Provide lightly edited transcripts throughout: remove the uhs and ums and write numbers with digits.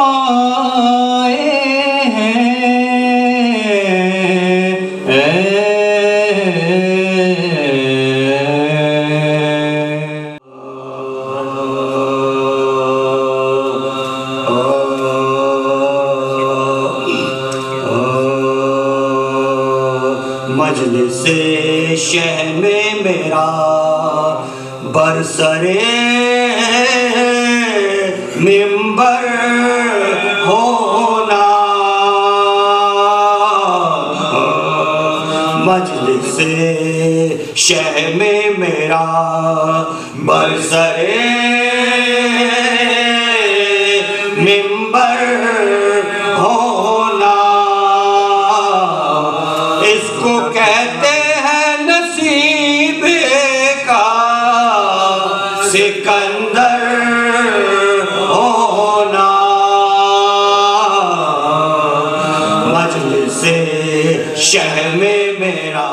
پائے مجلس شہ میں میرا برسرے ممبر ہونا، مجلس شہ میں میرا برسرے ممبر ہونا، اس کو کہتے ہیں نصیب کا سکندر ہونا، مجلس شہ میں میرا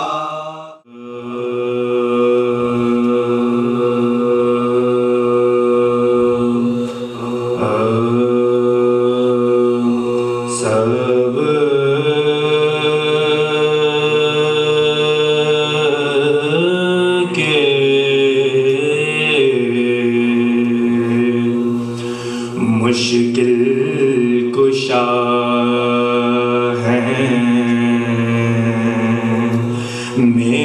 مشکل کشا ہیں میرے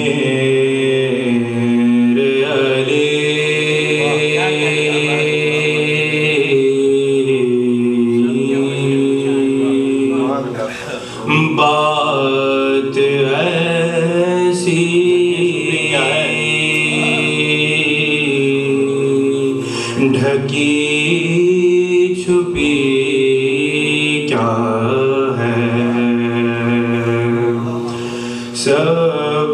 علی، بات ایسی ڈھکی چھپی کیا ہے، سب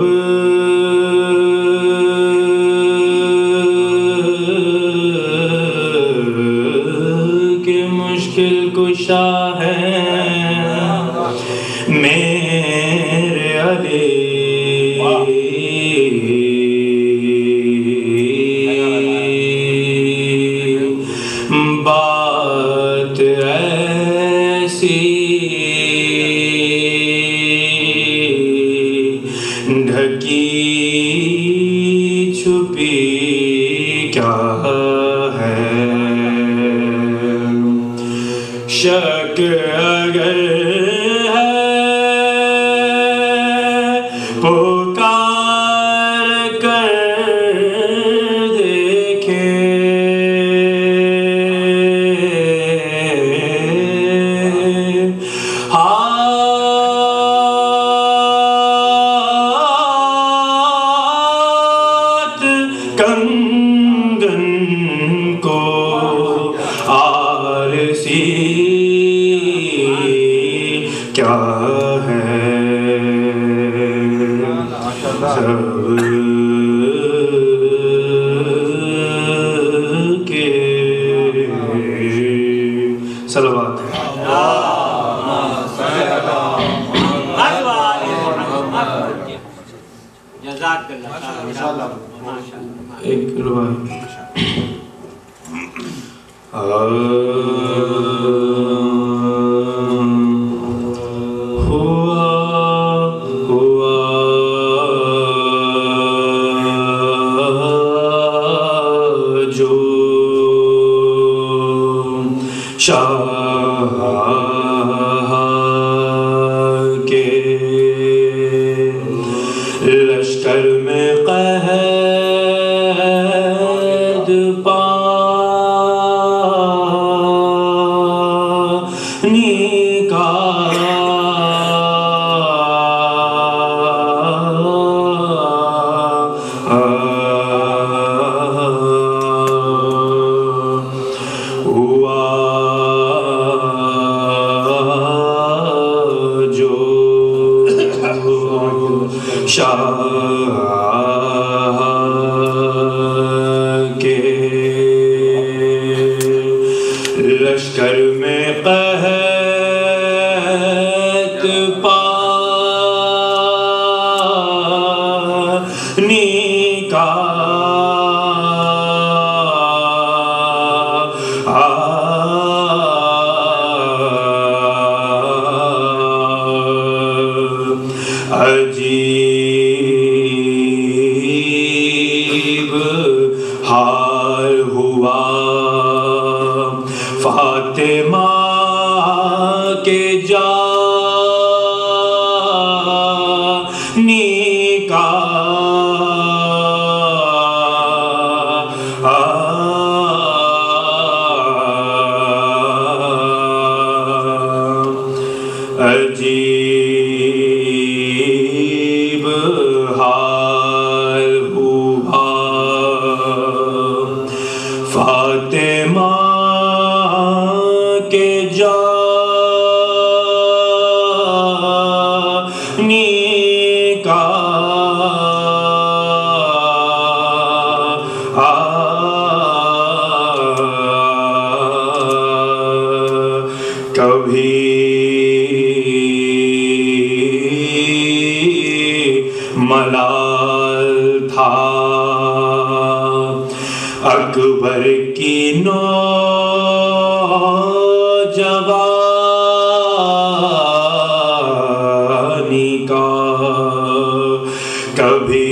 کے مشکل کشا ہیں میرے علی، بات ایسی ڈھکی چھپی کیا ہے، شک اگر ہے پکار کر کنگن کو آرسی کیا ہے، سب کے صلوات ایک ربائی جو شاہ کے لشکر میں قید پانی کا شاہ کے لشکر میں قحط پانی کا کے جانی کا عجیب حال ہوا فاطمہ کے جانی کا کبھی ملال تھا اکبر کی نوجوانی کا کبھی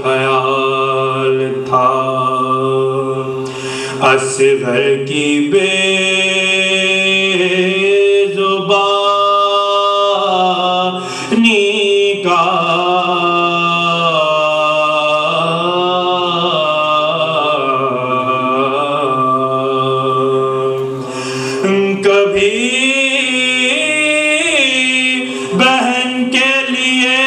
خیال تھا اصغر کی بے زبانی کا کبھی بہن کے لیے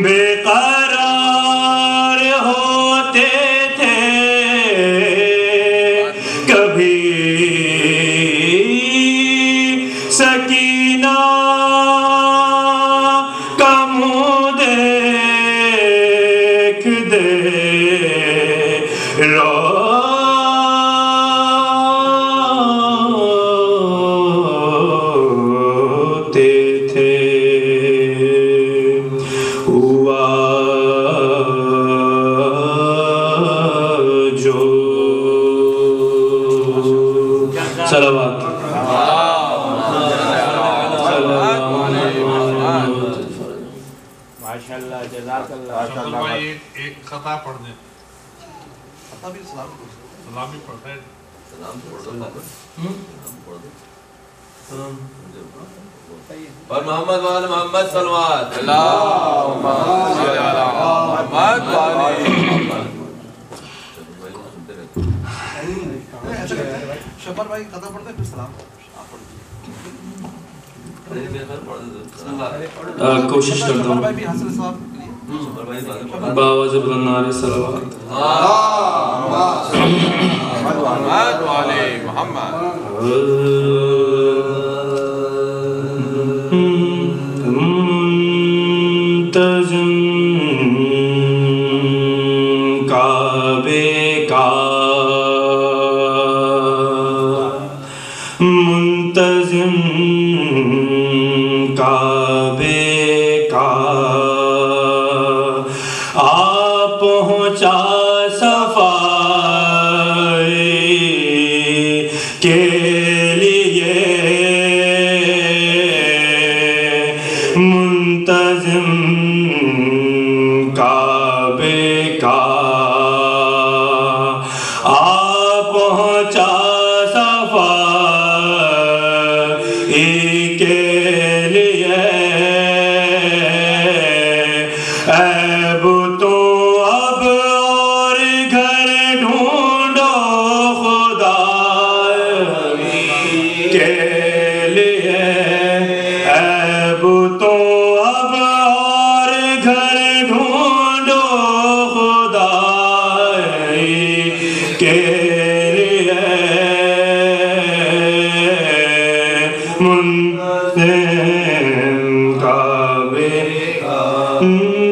بے قرار ہوتے تھے کبھی سکینہ کا منہ دیکھ دے روتے تھے ہوا جو صلوات ماشاءاللہ جزاک اللہ بھائی ایک خطا پڑھ دیں خطا بھی سلام بھی پڑھتا ہے اور محمد وآل محمد صلوات اللہم صلی علی محمد وآل محمد شبر بھائی خطا پڑھتا ہے پھر سلام کوشش کرتا ہوں باواز بلند نعرے صلوات محمد وآل محمد منتظم کعبے کا منتظم کعبے کا آ پہنچا صفائی کے لیے منتظم کعبے کا آ پہنچا صفائی کے لیے عیب تو اب اور گھر ڈھونڈو خدا کے لیے عیب تو اب اور گھر ڈھونڈو خدا کے لیے منتظم کعبے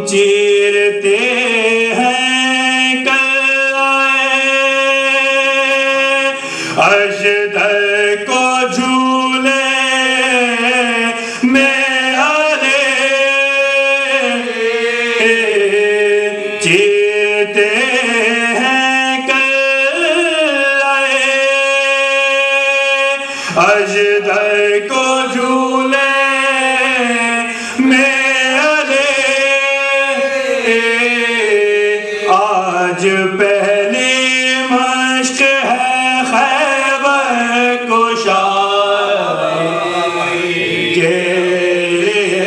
چیرتے ہیں کل اشدر کو جھولے میں آلے چیرتے ہیں کل اشدر کو جھولے کے لیے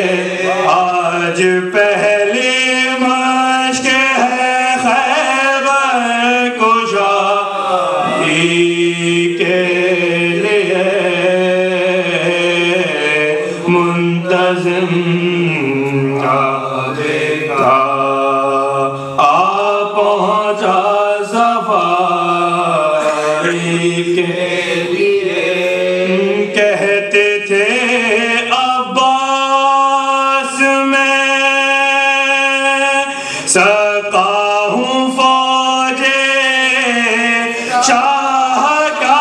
آج پہلی مشق ہے خیبر کشائی کے لیے منتظم سقا ہوں فوج شاہ کا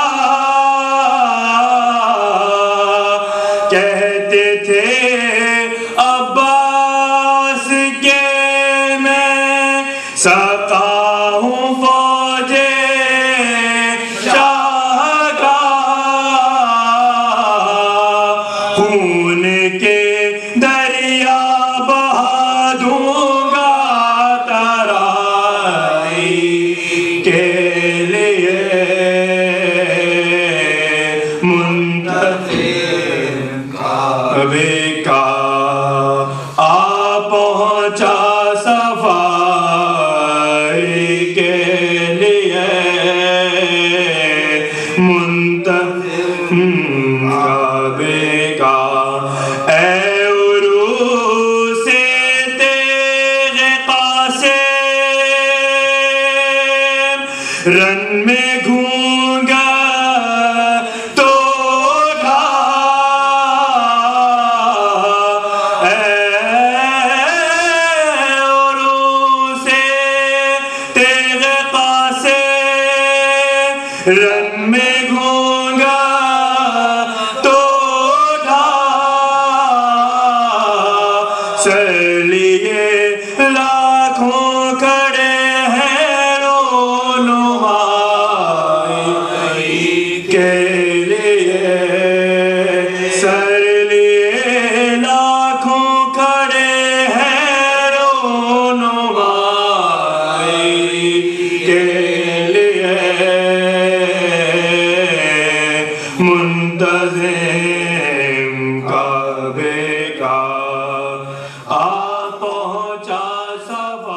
کہتے تھے عباس کے میں سقا ہوں فوج شاہ کا خون کے دریا بہا دوں پہنچا صفائی کے لیے منتظم کعبے کا اے عروس تیغ قاسم رن میں گھونگا رن میں گھونگا تو ڈھا سر لیے لاکھوں کھڑے ہیں رونمائی کے لیے سر لیے لاکھوں کھڑے ہیں رونمائی کے منتظم کعبے کا آ پہنچا صفائی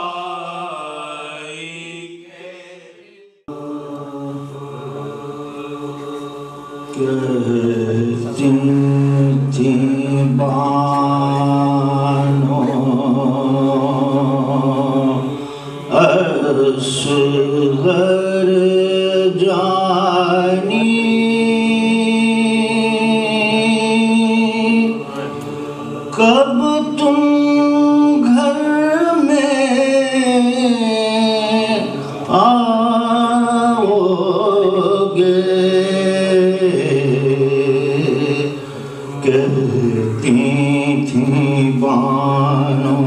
کہتی تھی بانو اصغر جانی کب تم گھر میں آؤ گے کہتی تھیں بانو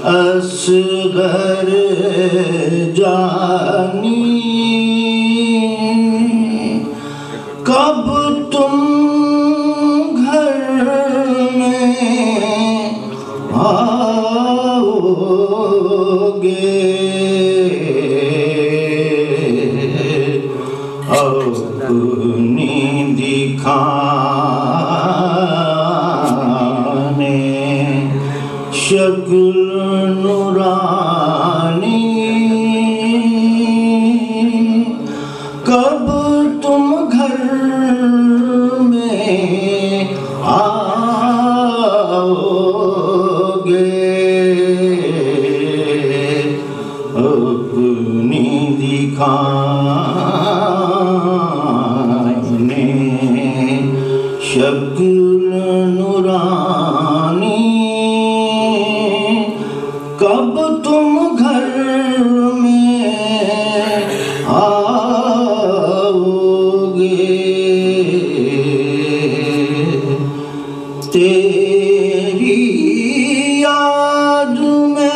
اصغر جانی کب تم اپنی دکھانے شکل نورانی کب تم گھر میں آؤ گے اپنی دکھانے شکل نورانی کب تم گھر میں آؤ گے تیری یاد میں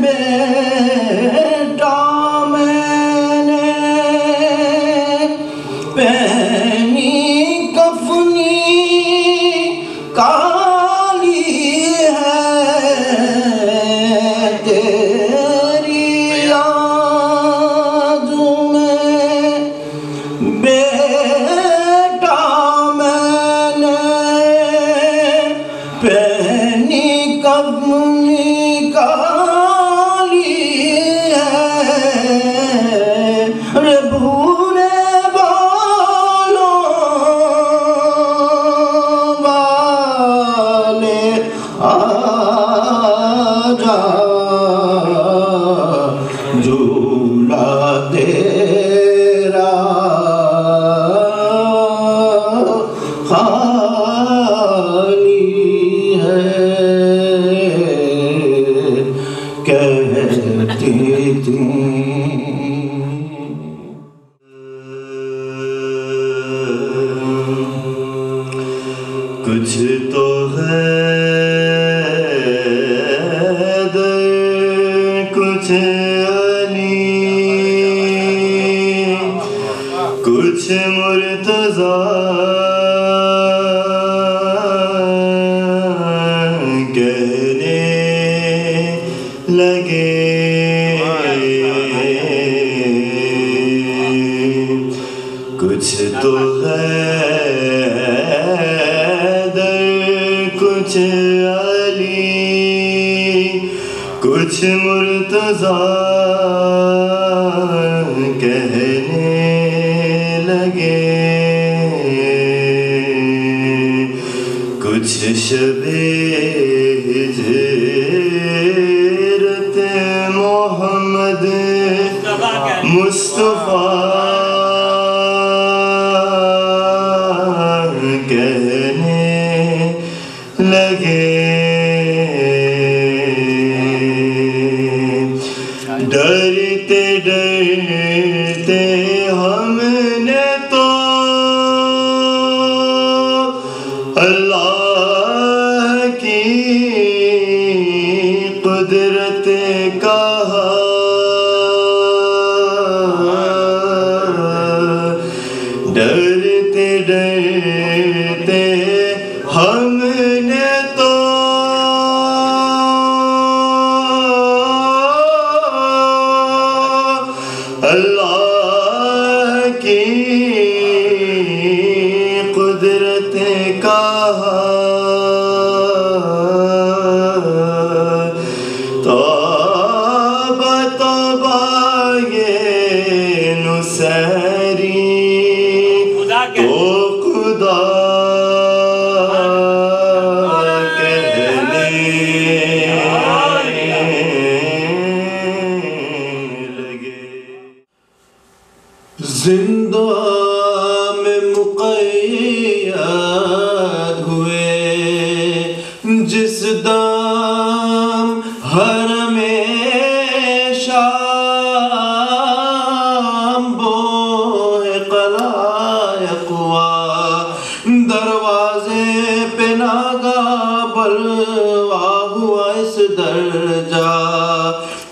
بیٹا میں نے پہنی کفنی کالی ہے تیری یاد میں بیٹا میں نے پہنی کب نکالی ہے رے بھورے بالوں والے آجا جھولا تیرا خالی ہے کہتی تھی کچھ تو ہے در کچھ علی کچھ مرتضیٰ کہنے لگے کچھ تو ہے کچھ علی کچھ مرتضیٰ کہنے لگے کچھ شب ہجرت محمد مصطفیٰ کہنے لگے ڈرتے ڈرتے ہم نے تو اللہ کی قدرت کہا ڈرتے ڈرتے ہم نے تو اللہ کی قدرت کہا توبہ توبہ یہ نصیری تو خدا کہنے لگے زندہ میں مقید ہوئے جس دم حرم شام بوہ قلائق ہوا دروازے پہ ناگاہ بلوا ہوا اس درجہ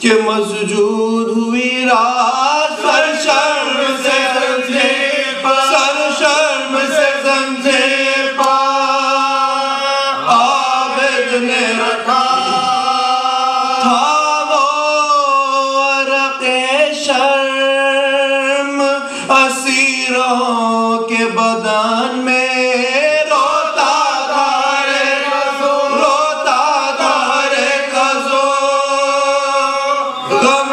کہ مسجود ہوئی رات سر شرم سے زنجے پا عابد نے رکھا تھا وہ عرق شرم اسیروں کے بدن میں روتا تھا رے قضو غم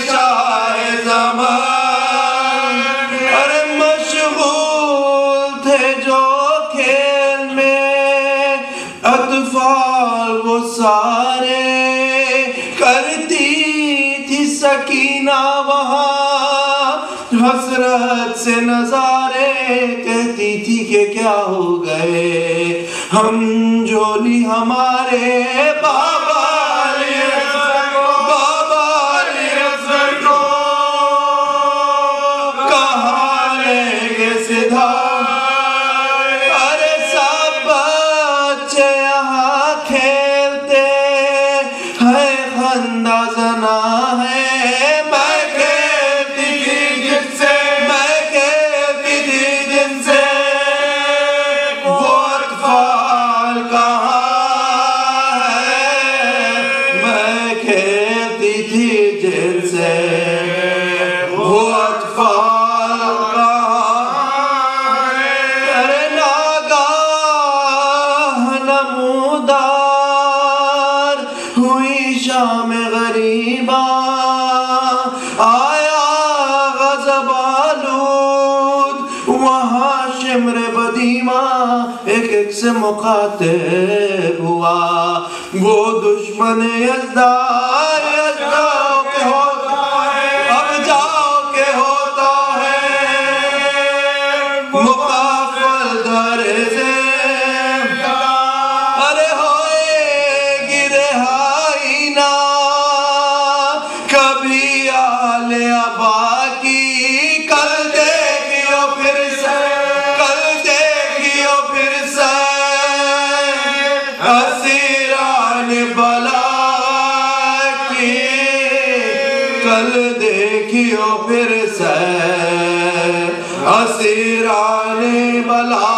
شاہ زمان ارے مشغول تھے جو کھیل میں اطفال وہ سارے کرتی تھی سکینہ وہاں حسرت سے نظارے کہتی تھی کہ کیا ہو گئے ہم جولی ہمارے بابا علی اصغر کو کہاں لیں گے سدھا ارے سب بچے یہاں کھیلتے ہیں خندہ زنا ہے میں کہتی تھی جن سے وہ اطفال کہاں ہے وہاں شمر بدیمہ ایک ایک سے مخاطب ہوا، وہ دشمن یزدان یزداؤ کے ہوتا ہے، اب جاؤ کے ہوتا ہے مقافل در سے، ارے ہوئے گرے ہائی نا کبھی آل ابا کی، کل دیکھیو پھر سے، کل دیکھیو پھر سے اسیران بلا کی، کل دیکھیو پھر سے اسیران بلا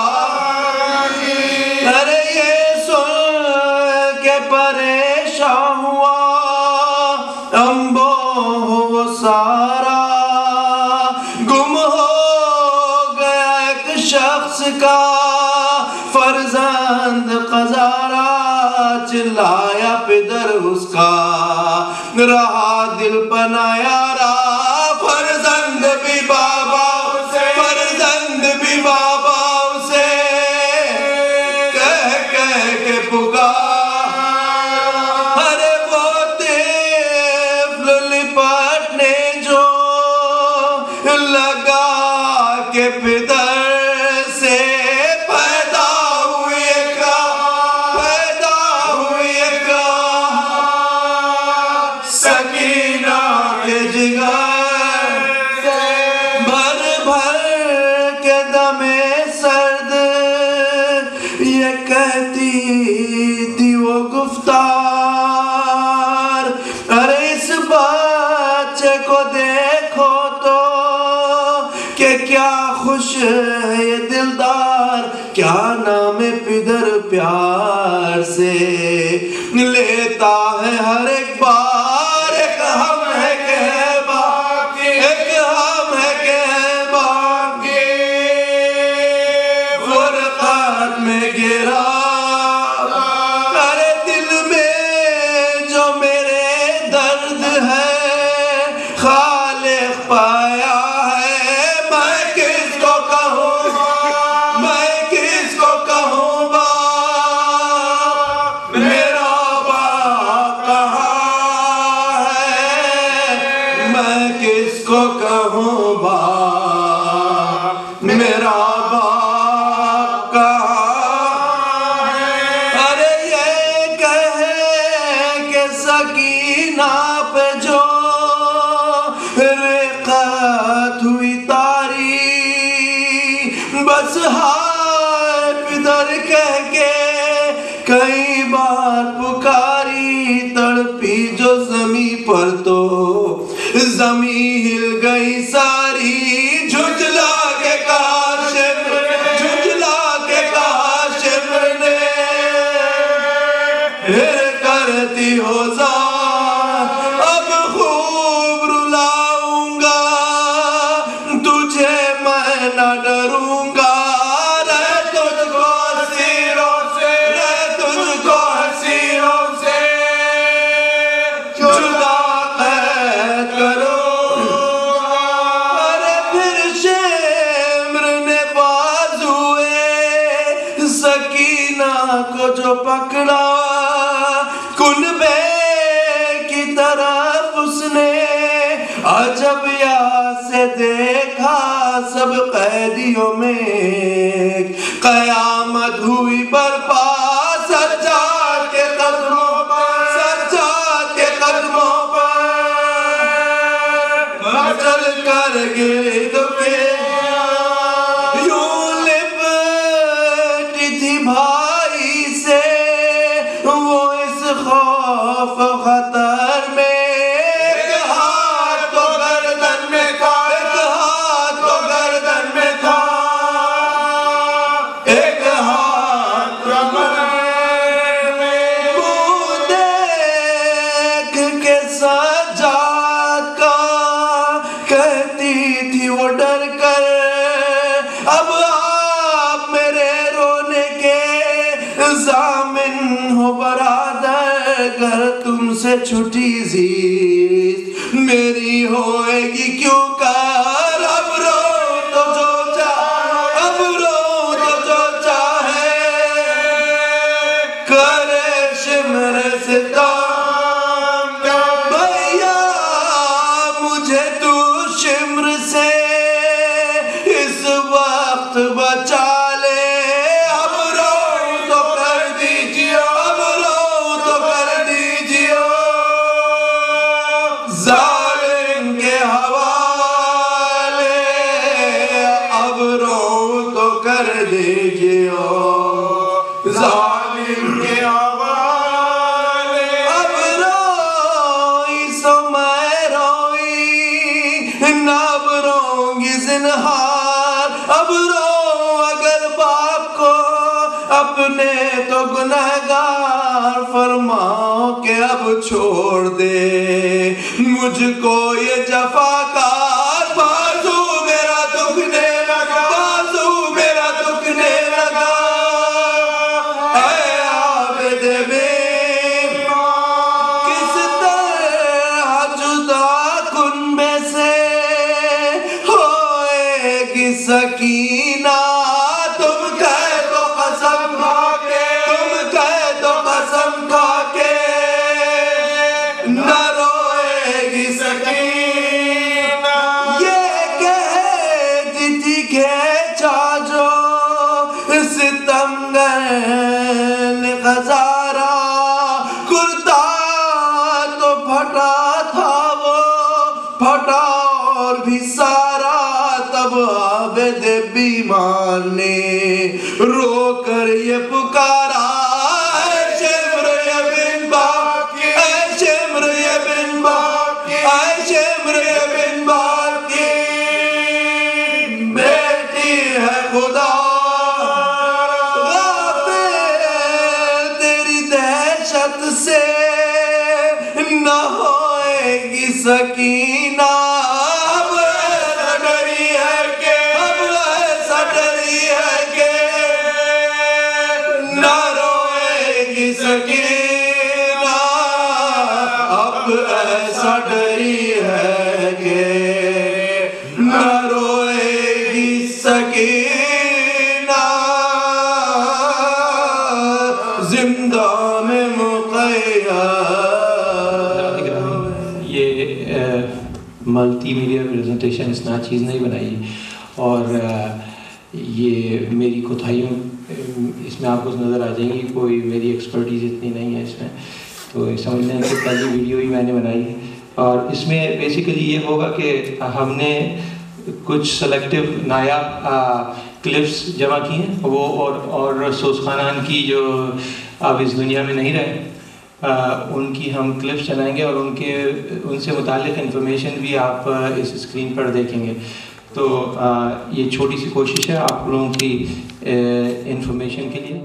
کی۔ ارے یہ سن کے پریشان ہوا امبو وہ سارا، گم ہو گیا ایک شخص کا فرزند قزارا، چلایا پدر اس کا رہا دل پنا یارا، فرزند بھی بابا اسے، فرزند بھی بابا اسے کہہ کہہ کے پکار، ارے وہ طفل لپٹنے جو لگا کہ پدر سے پیدا ہوئے کا، پیدا ہوئے کا سکینہ کے جگر سے بھر بھر کے دم سرد یہ کہتی تھی وہ گفتار، ارے اس بچے کو دیکھو تو کہ کیا خوش ہے یہ دلدار، کیا نام پدر پیار سے لیتا ہے ہر ایک بار، ایک ہم ہے کہ باقی، ایک ہم ہے کہ باقی، فرقت میں گرا ارے دل میں جو میرے درد ہے خالق پایا ہے، میں کس کو کہوں، میں کس کو کہوں باپ، میرا باپ کہاں ہے، میں کس کو کہوں باپ، میرا باپ کہاں ہے۔ ارے یہ کہے کہ سکینہ پہ جو رقت ہوئی تاری، بس ہائے پدر کہہ کے کئی بار پکاری، تڑپی جو زمیں پر تو زمیں ہل گئی ساری، جھجلا کے کہا شمر، جھجلا کے کہا شمر نے پھر کرتی ہو زار، اب خوب رلاؤں گا تجھے میں نہ ڈروں گا، رہ تجھ کو اسیروں سے، رہ تجھ کو اسیروں سے جدا قید کروں گا۔ ارے پھر شمر نے بازوئے سکینہ کو جو پکڑا، کنبے کی طرف اس نے عجب یا سے دیکھا، سب قیدیوں میں قیامت ہوئی برپا، سجاد کے قدموں پر، سجاد کے قدموں پر چل کر گرد کے یوں لپٹی تھی بھائی سے وہ اس خوف خطر میں، ایک ہاتھ تو گردن میں تھا، ایک ہاتھ تو گردن میں تھا، ایک ہاتھ کمر میں، منہ دیکھ کے سجاد کا کہتی تھی وہ ڈر کر، اب آپ میرے رونے کے ضامن ہو برادر، گر تم سے چھٹی زیست میری ہوئے گی کیوں کر، اب رو تو جو جا وقت بچا لے اب رو تو کر دیجیے اب رو تو کر دیجیے ظالم کے حوالے اب رو تو کر دیجیے ظالم کے حوالے اب روئی سو میں روئی نہ اب روں گی زنہار اب رو اگر باپ کو اپنے تو گنہگار فرماؤ کہ اب چھوڑ دے مجھ کو یہ جفاکار بازو میرا دکھنے لگا بازو میرا دکھنے لگا اے عابد بے کس طرح جدا کن میں سے ہوئے گی سکینہ تم کہہ دو قسم کھا کے تم کہہ دو قسم کھا کے نہ روئے گی سکینہ یہ کہتی تھی کہ چاجو ستمگر نے غزارہ کرتا تو پھٹا تھا وہ پھٹا اور بھی سارا تب عابد بیمار نے رو کر یہ پکارا اے شمر ابن باقی اے شمر ابن باقی اے شمر ابن باقی بیٹی ہے خدا غافل تیری دہشت سے نہ ہوئے گی سکینہ اب ایسا ڈری ہے کہ اب ایسا ڈری ہے کہ نہ روئے گی سکینہ اب ایسا ڈری ہے کہ نہ روئے گی سکینہ زندہ میں مقید یہ ملٹی میڈیا پریزنٹیشن اس نہ چیز نہیں بنائی اور یہ میری کوتاہیوں اس میں آپ کو نظر آ جائیں گی کوئی میری ایکسپرٹیز اتنی نہیں ہے اس میں تو سمجھنے سے پہلی ویڈیو ہی میں نے بنائی اور اس میں بیسیکلی یہ ہوگا کہ ہم نے کچھ سلیکٹیو نایاب کلپس جمع کی ہیں وہ اور سوز خانان کی جو اب اس دنیا میں نہیں رہے ان کی ہم کلپس چلائیں گے اور ان سے متعلق انفارمیشن بھی آپ اس اسکرین پر دیکھیں گے تو یہ چھوٹی سی کوشش ہے آپ لوگوں کی انفارمیشن کے لیے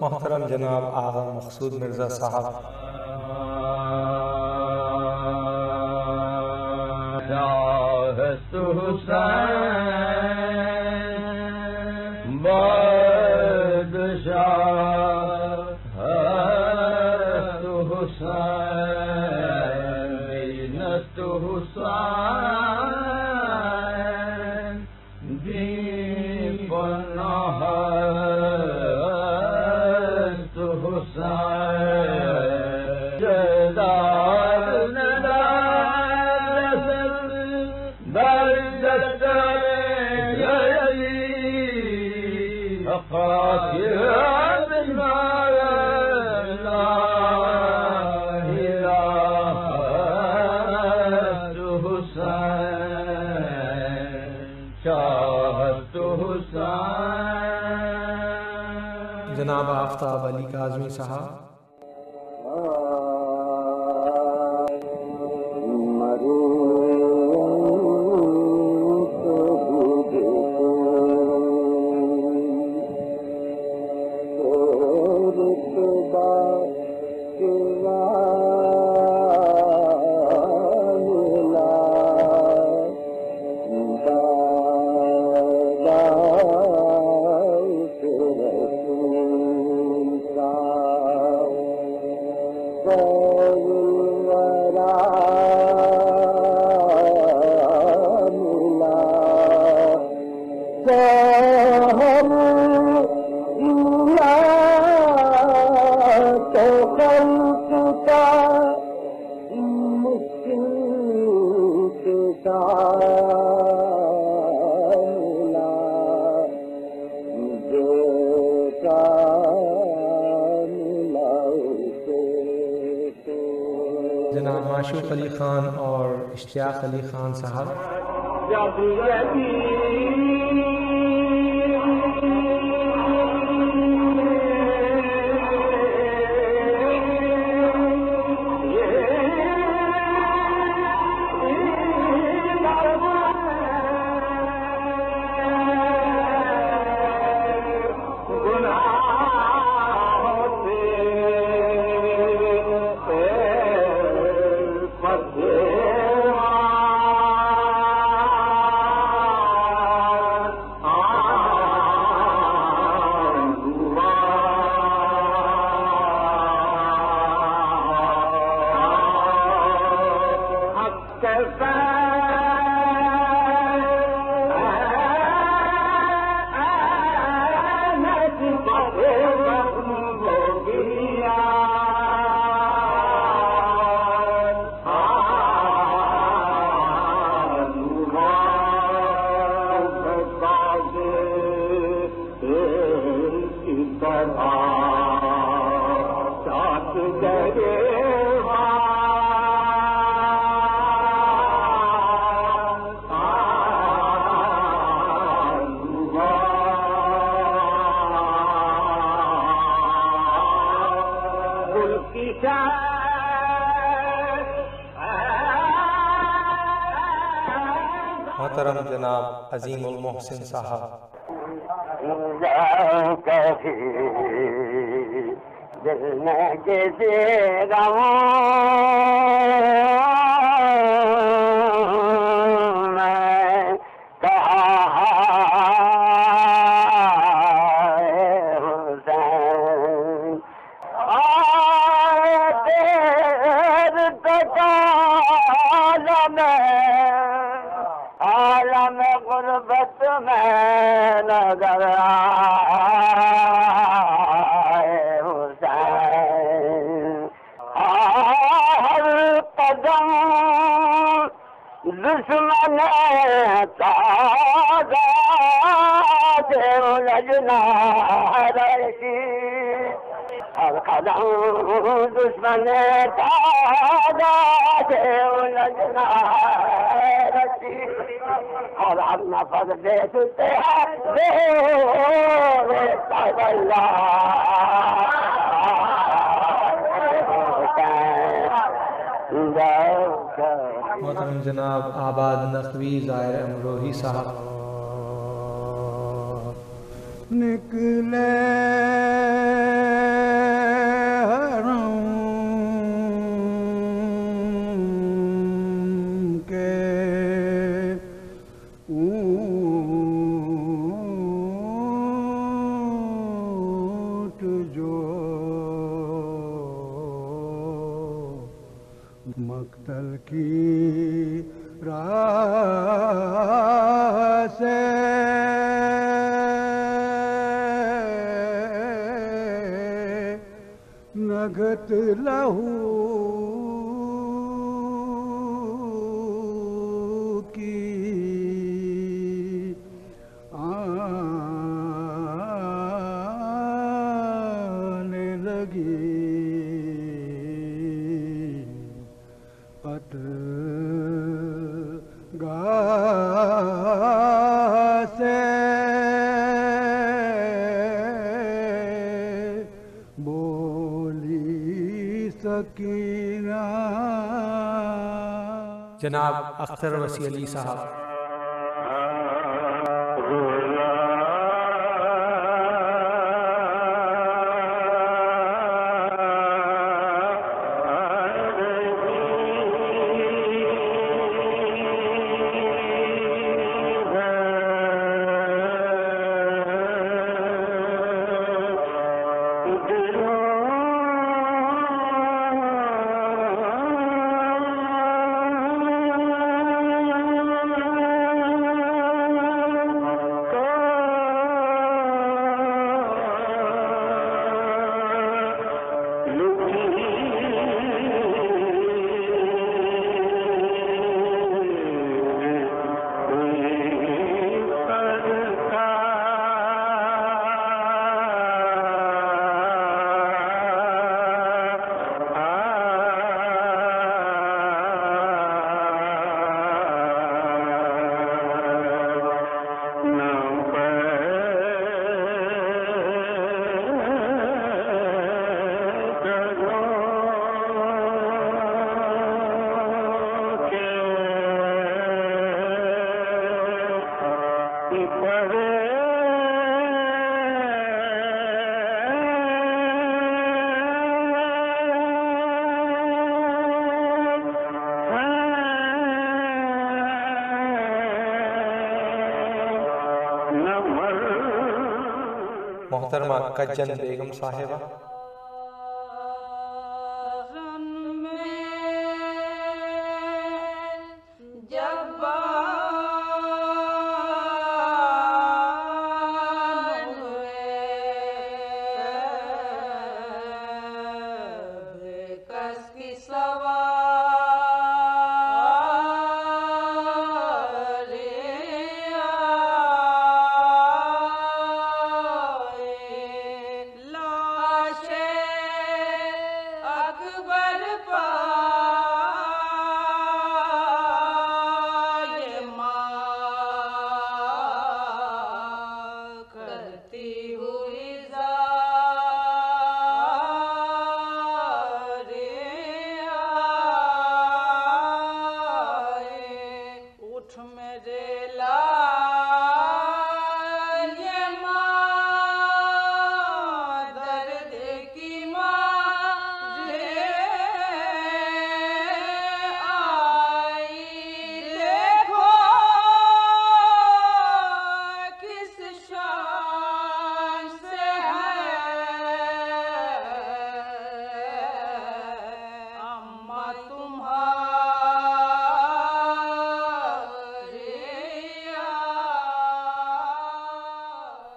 محترم جناب آغا مقصود مرزا صاحب شاہست حسین بادشاہست حسین بینت حسین دین پناہ جناب آفتاب علی کاظمی صاحب جناب معشوق علی خان اور اشتیاق علی خان صاحب. محترم جناب عظیم المحسن صاحب. دل میں کسی رہوں میں کہا حسین تیر تک عالم غربت میں نظر آئے حسین. ہر قدم دشمن تعداد الجنا رہی. ہر قدم دشمن تعداد الجنا رہی. اور ہم نفر دیکھتے ہیں محترم جناب آباد نقوی ظاہر امروہی صاحب. نکلے مقتل کی راہ سے نگت لہو کی آنے لگی. گاہ سے بولی سکینہ. جناب اختر وسیع علی صاحب. Oh محترمہ کجن بیگم صاحبہ،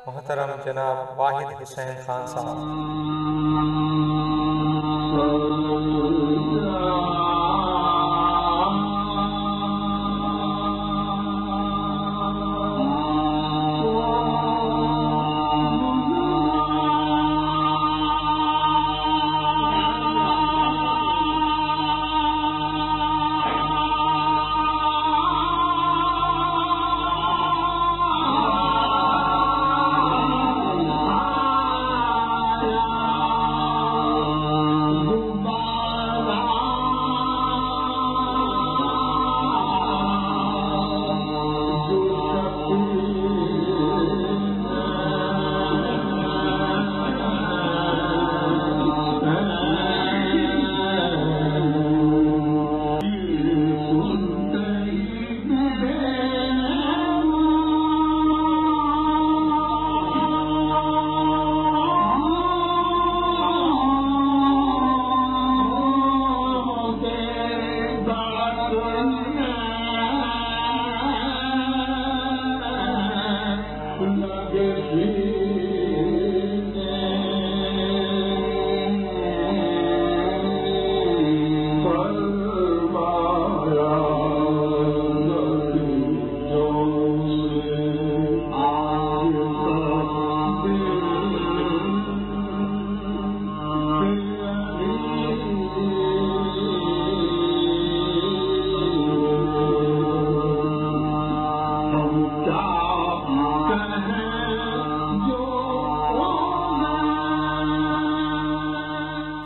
محترم جناب واحد حسین خان صاحب،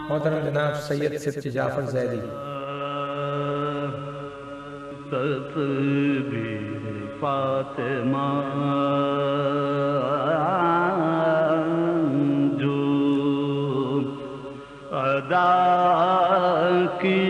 محترم جناب سید سبت جعفر زیدی، تصویر فاطمہ جو ادا کی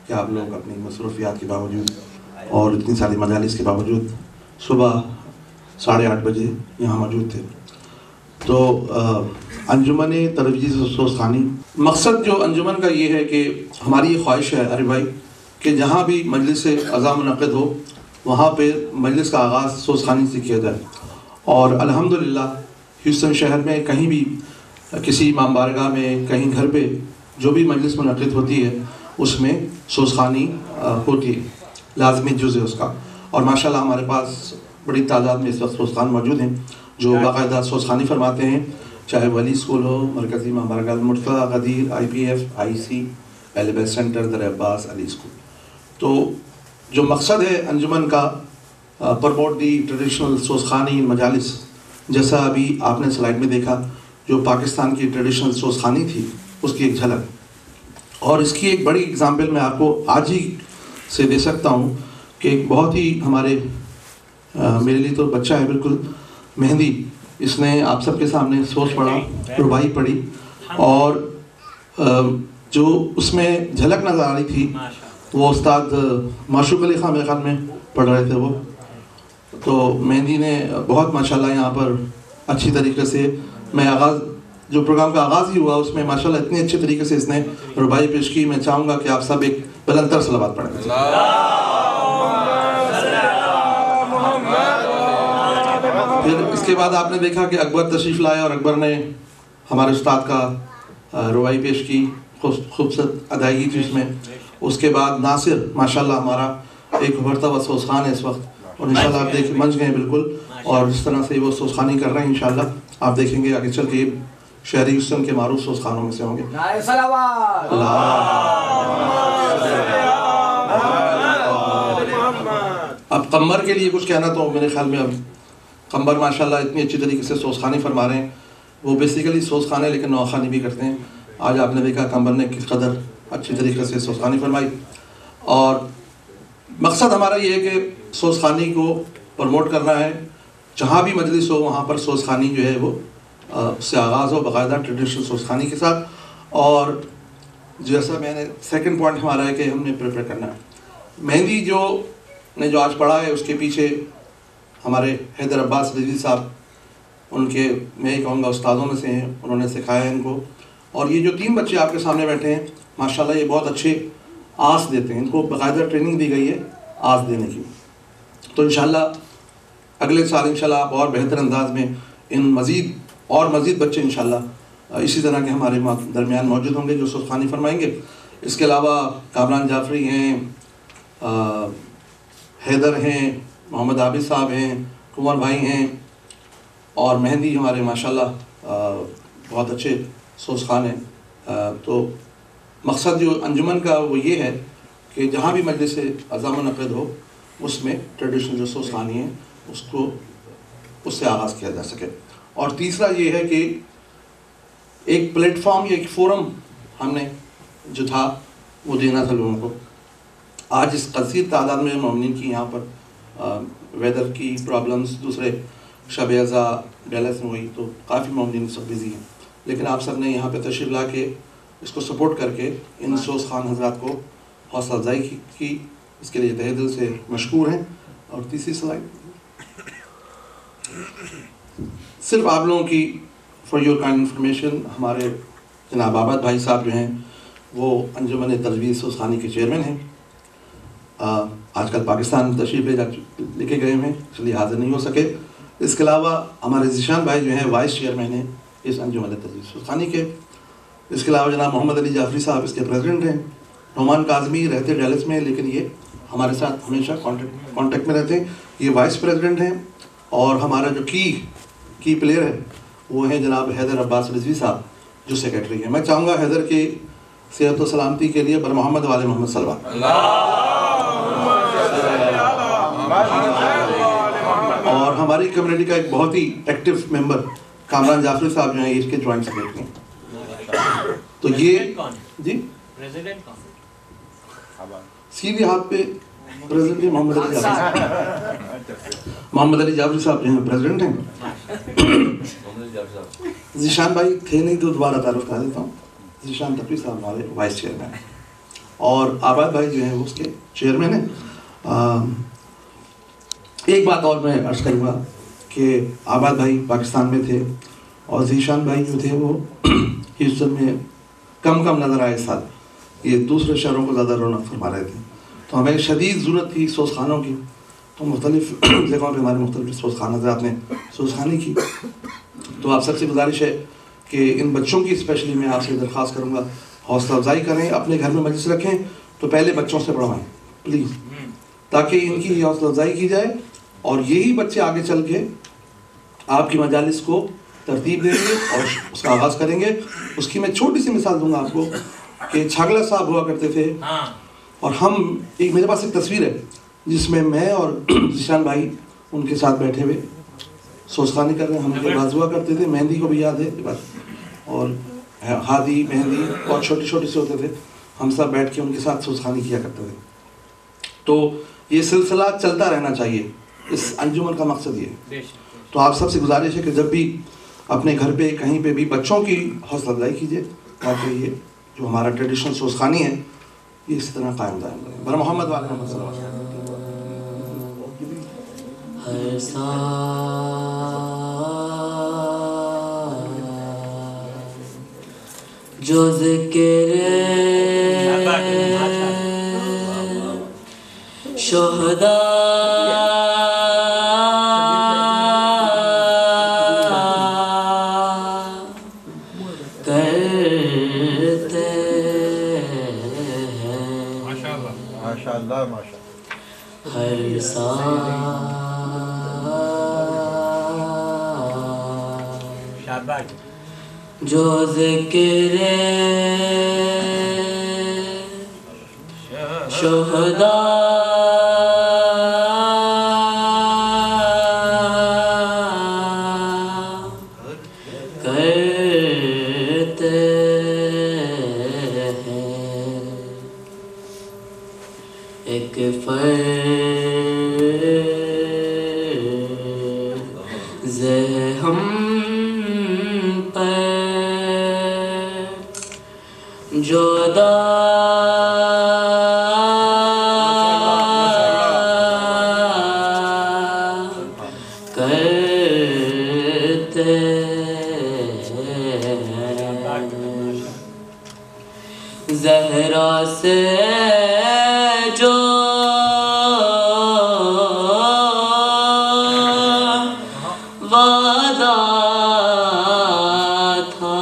کہ آپ لوگ اپنی مصروفیات کے باوجود اور اتنی ساری مجالس کے باوجود صبح 8:30 بجے یہاں موجود تھے. تو انجمن ترویج سوزخانی، مقصد جو انجمن کا یہ ہے کہ ہماری یہ خواہش ہے عارف بھائی کہ جہاں بھی مجلس عزا منعقد ہو وہاں پہ مجلس کا آغاز سوزخانی سے کیا جائے. اور الحمدللہ ہیوسٹن شہر میں کہیں بھی کسی امام بارگاہ میں کہیں گھر پہ جو بھی مجلس منعقد ہوتی ہے اس میں سوزخانی ہوتی ہے، لازمی جز ہے اس کا. اور ماشاءاللہ ہمارے پاس بڑی تعداد میں اس وقت سوزخان موجود ہیں جو باقاعدہ سوزخانی فرماتے ہیں، چاہے ولی اسکول ہو، مرکزی امام بارگاہ مرتضیٰ، غدیر، IPF، IC، ایلیبیس سینٹر، در عباس، علی اسکول. تو جو مقصد ہے انجمن کا پرموٹ دی ٹریڈیشنل سوزخانی مجالس، جیسا ابھی آپ نے سلائڈ میں دیکھا جو پاکستان کی ٹریڈیشنل سوزخانی تھی اس کی ایک جھلک. اور اس کی ایک بڑی اگزامپل میں آپ کو آج ہی سے دے سکتا ہوں کہ ایک بہت ہی ہمارے میرے لیے تو بچہ ہے بالکل، مہندی، اس نے آپ سب کے سامنے سوچ پڑھا، ربائی پڑھی، اور جو اس میں جھلک نظر آ رہی تھی وہ استاد معشوق علی خان میرے خیال میں پڑھ رہے تھے وہ. تو مہندی نے بہت ماشاءاللہ یہاں پر اچھی طریقے سے، میں جو پروگرام کا آغاز ہی ہوا اس میں ماشاءاللہ اتنے اچھے طریقے سے اس نے ربائی پیش کی. میں چاہوں گا کہ آپ سب ایک بلندر صلوات پڑھیں. پھر اس کے بعد آپ نے دیکھا کہ اکبر تشریف لائے اور اکبر نے ہمارے استاد کا ربائی پیش کی، خوبصورت ادائیگی تھی اس میں. اس کے بعد ناصر ماشاءاللہ ہمارا ایک ابھرتا ہوا سوزخان ہے اس وقت، اور انشاءاللہ آپ دیکھ منچ گئے بالکل، اور جس طرح سے وہ سوزخانی کر رہے ہیں انشاءاللہ آپ دیکھیں گے آگے چل کے شہری ہیوسٹن کے معروف سوزخانوں میں سے ہوں گے. اب قمر کے لیے کچھ کہنا تو میرے خیال میں اب قمر ماشاءاللہ اتنی اچھی طریقے سے سوزخانی فرما رہے ہیں. وہ بیسیکلی سوزخانے لیکن نواخانی بھی کرتے ہیں. آج آپ نے دیکھا قمر نے کس قدر اچھی طریقے سے سوزخانی فرمائی. اور مقصد ہمارا یہ ہے کہ سوزخانی کو پروموٹ کرنا ہے، جہاں بھی مجلس ہو وہاں پر سوزخانی جو ہے وہ اس سے آغاز ہو باقاعدہ ٹریڈیشنل سوزخانی کے ساتھ. اور جیسا میں نے سیکنڈ پوائنٹ ہمارا ہے کہ ہم نے پریپیئر کرنا ہے. مہندی جو آج پڑھا ہے اس کے پیچھے ہمارے حیدر عباس رضوی صاحب، ان کے میں یہ کہوں گا استادوں میں سے ہیں، انہوں نے سکھایا ہے ان کو. اور یہ جو 3 بچے آپ کے سامنے بیٹھے ہیں ماشاءاللہ یہ بہت اچھے آس دیتے ہیں، ان کو باقاعدہ ٹریننگ دی گئی ہے آس دینے کی. تو انشاءاللہ اگلے سال انشاءاللہ آپ اور بہتر انداز میں ان مزید بچے انشاءاللہ اسی طرح کے ہمارے درمیان موجود ہوں گے جو سوزخانی فرمائیں گے. اس کے علاوہ کامران جعفری ہیں، حیدر ہیں، محمد عابد صاحب ہیں، کنور بھائی ہیں، اور مہندی ہمارے ماشاءاللہ بہت اچھے سوزخان ہیں. تو مقصد جو انجمن کا وہ یہ ہے کہ جہاں بھی مجلس عزا منعقد ہو اس میں ٹریڈیشنل جو سوزخانی ہے اس سے آغاز کیا جا سکے. اور تیسرا یہ ہے کہ ایک پلیٹ فارم یا ایک فورم ہم نے جو تھا وہ دینا تھا لوگوں کو. آج اس کثیر تعداد میں مومنین کی یہاں پر ویدر کی پرابلمز، دوسرے شب عزا ڈیلس میں ہوئی تو کافی مومنین سب بزی ہیں، لیکن آپ سب نے یہاں پہ تشریف لا کے اس کو سپورٹ کر کے ان سوزخان حضرات کو حوصلہ افزائی کی، اس کے لیے تہہ دل سے مشکور ہیں. اور تیسری سلائڈ صرف آپ لوگوں کی فار یور کائنڈ انفارمیشن، ہمارے جناب آباد بھائی صاحب جو ہیں وہ انجمن تجویز سوزخانی کے چیئرمین ہیں. آج کل پاکستان تشریف لے کے گئے ہیں اس لیے حاضر نہیں ہو سکے. اس کے علاوہ ہمارے ذیشان بھائی جو ہیں وائس چیئرمین ہیں اس انجمن تجویز سوزخانی کے. اس کے علاوہ جناب محمد علی جعفری صاحب اس کے پریزیڈنٹ ہیں. نعمان کاظمی رہتے ڈیلس میں لیکن یہ ہمارے ساتھ ہمیشہ کانٹیکٹ میں رہتے ہیں، یہ وائس پریزیڈنٹ ہیں. اور ہمارا جو کی پلیئر ہے وہ ہیں جناب حیدر عباس رضوی صاحب جو سیکرٹری ہیں. میں چاہوں گا حیدر کی صحت و سلامتی کے لیے بر محمد والے محمد صلوات. اور ہماری کمیونٹی کا ایک بہت ہی ایکٹیو ممبر کامران جعفری صاحب جو ہیں اس کے جوائنٹ سیکرٹری ہیں. تو یہ جی سیدھے ہاتھ پہ پریزیڈنٹ محمد علی جعفری صاحب، محمد علی جعفری صاحب جو ہیں پریزیڈنٹ ہیں. ذیشان بھائی تھے نہیں تو دوبارہ تعارف کرا دیتا ہوں. ذیشان تقوی صاحب ہمارے وائس چیئرمین ہیں، اور آباد بھائی جو ہیں وہ اس کے چیئرمین ہیں. ایک بات اور میں عرض کروں گا کہ آباد بھائی پاکستان میں تھے اور ذیشان بھائی جو تھے وہ ہیوسٹن میں کم نظر آئے سال، یہ دوسرے شہروں کو زیادہ رونق فرما رہے تھے. تو ہمیں شدید ضرورت تھی سوز خانوں کی، تو مختلف جگہوں پہ ہمارے مختلف سوز خانہ حضرات نے سوز خانی کی. تو آپ سب سے گزارش ہے کہ ان بچوں کی اسپیشلی میں آپ سے درخواست کروں گا حوصلہ افزائی کریں، اپنے گھر میں مجلس رکھیں تو پہلے بچوں سے پڑھوائیں پلیز، تاکہ ان کی حوصلہ افزائی کی جائے اور یہی بچے آگے چل کے آپ کی مجالس کو ترتیب دیں گے اور اس کا آغاز کریں گے. اس کی میں چھوٹی سی مثال دوں گا آپ کو کہ چھاگلا صاحب ہوا کرتے تھے اور ہم میرے پاس ایک تصویر ہے جس میں میں اور ذیشان بھائی ان کے ساتھ بیٹھے ہوئے سوزخانی کر رہے ہیں. ہم ان کے باز ہوا کرتے تھے، مہندی کو بھی یاد ہے اور ہادی مہندی بہت چھوٹے چھوٹے سے ہوتے تھے، ہم سب بیٹھ کے ان کے ساتھ سوزخانی کیا کرتے تھے. تو یہ سلسلہ چلتا رہنا چاہیے، اس انجمن کا مقصد یہ ہے. تو آپ سب سے گزارش ہے کہ جب بھی اپنے گھر پہ کہیں پہ بھی بچوں کی حوصلہ افزائی کیجیے تاکہ یہ جو ہمارا ٹریڈیشنل سوزخانی ہے یہ اس طرح قائم دائم رہے. بر محمد وعلی محمد صلی اللہ علیہ وسلم. ہر سال جو ذکر شہداء کرتے ہیں ہر سال جو ذکر شہداء کرتے ہیں ایک فرض ہم پر جو کرتے زہرا سے جو وعدہ تھا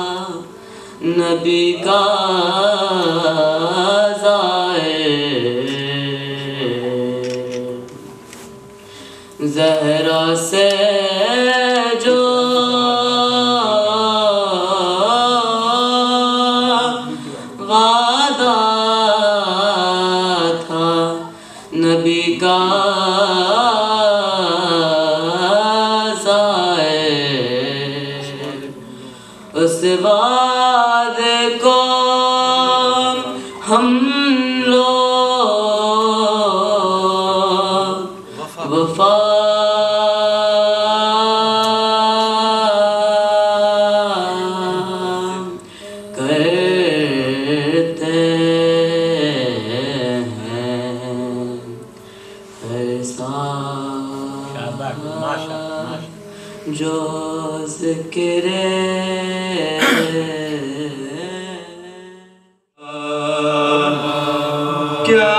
نبی کا زہرا سے جو وعدہ تھا نبی کا اس وعدے کو ہم لوگ وفا کرتے ہیں ہر سال جو ذکر کیا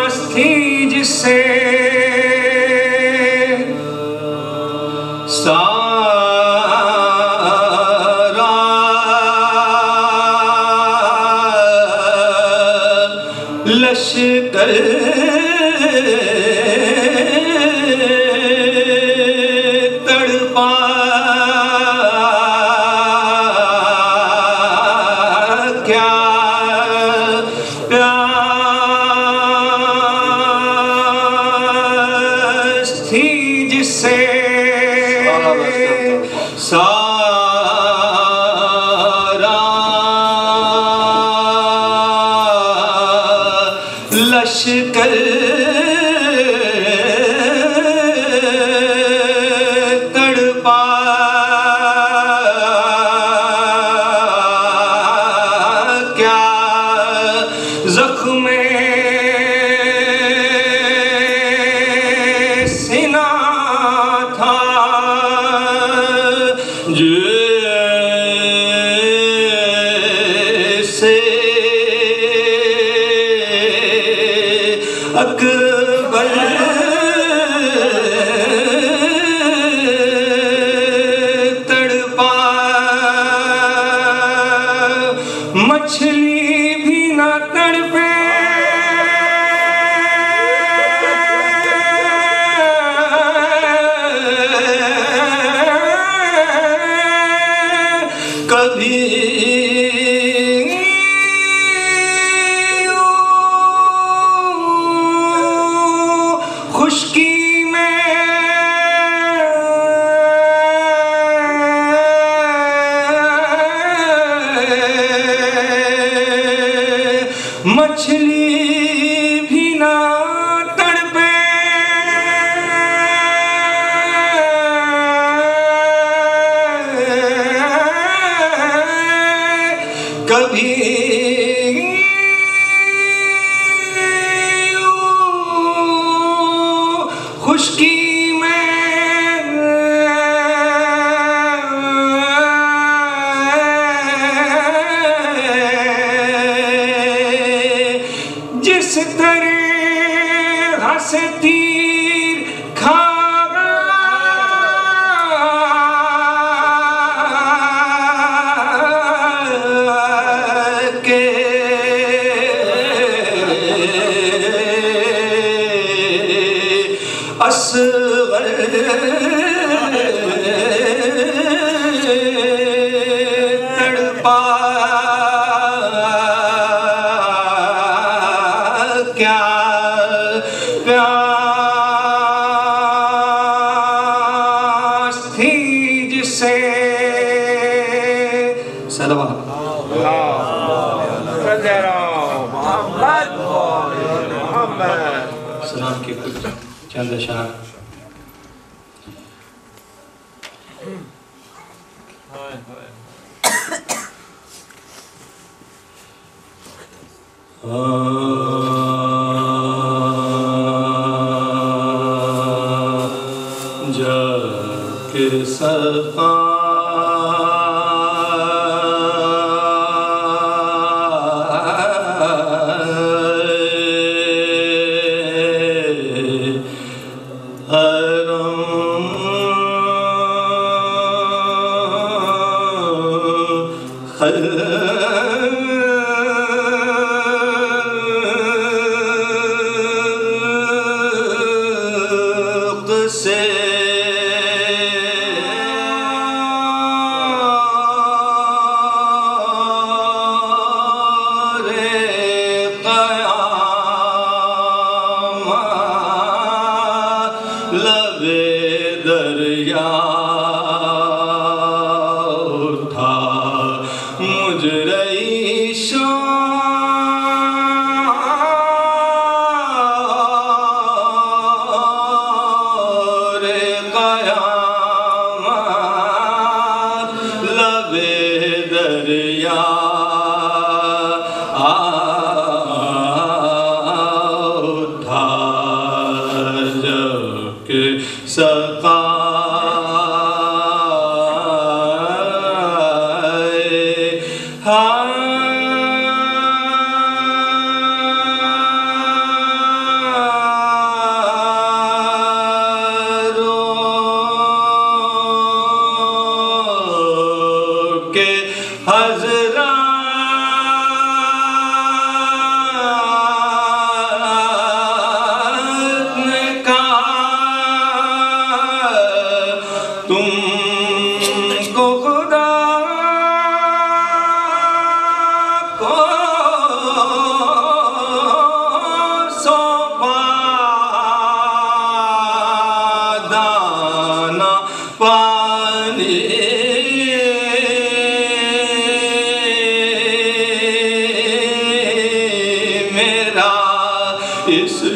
پیاس تھی جس سے سارا لشکر لشکر تڑپا جیسے اکبر تڑپا مچھلی بھی نہ تڑپے کبھی خشکی میں مچھلی بھی نہ تڑپے کبھی خشکی میں جس طرح سے تیر کھارا کے اصغر تڑپا کیا پیاس تھی جسے صلوات سلام کے کچھ چند اشعار جا کے سقا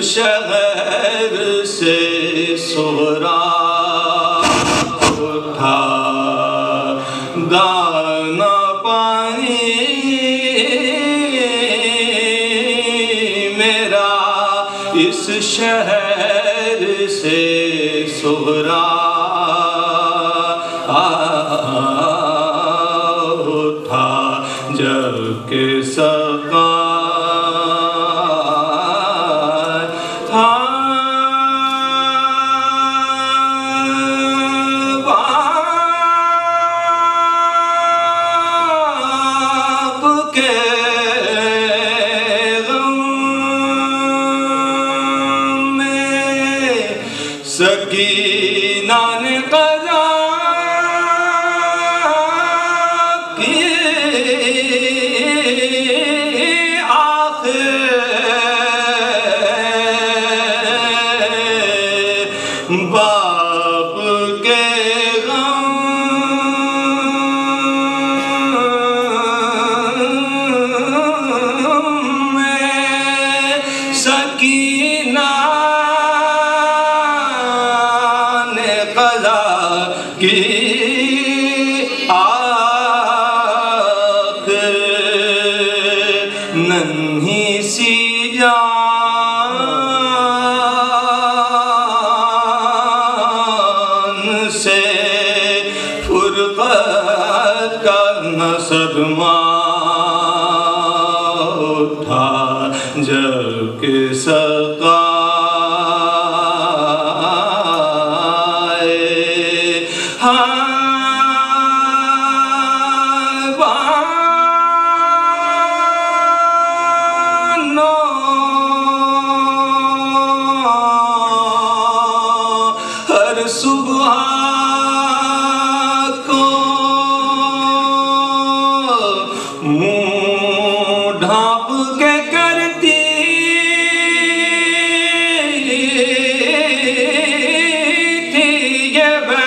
شہر سے سغرا اٹھا دانا پانی میرا اس شہر سے سغرا اٹھا جب کہ سقا سکینہ نے قضا کی آخر باپ کے غم میں سکینہ کی آخر ننھی سی جان سے فرقت کا صدمہ اٹھا جب کہ سقا صبح کو منہ ڈھانپ کے کرتی تھی یہ بین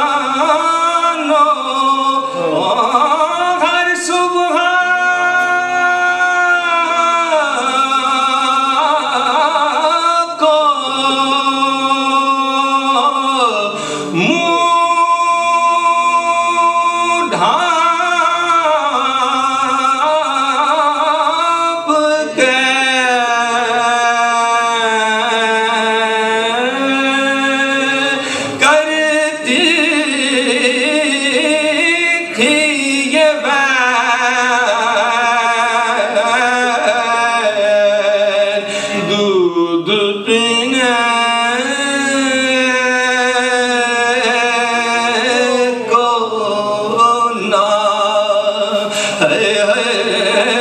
اربانوں ہر صبح ڈھانپ کے کرتی تھی یہ بین دودھ پینے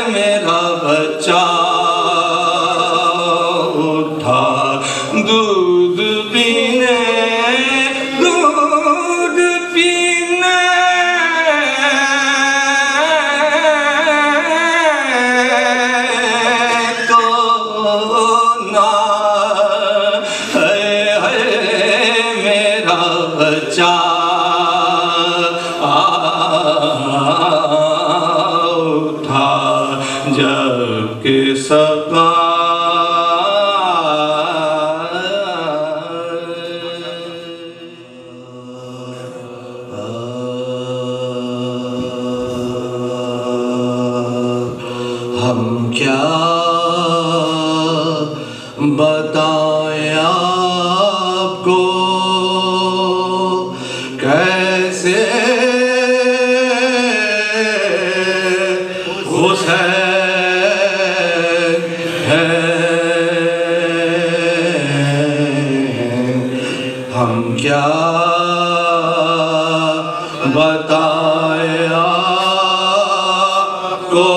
میرا بچہ اٹھا دودھ پینے کو نہ میرا بچہ اٹھا جب کہ سقا ہم کیا بتائیں آپ کو کیسے حسین ہے ہم کیا بتائیں آپ کو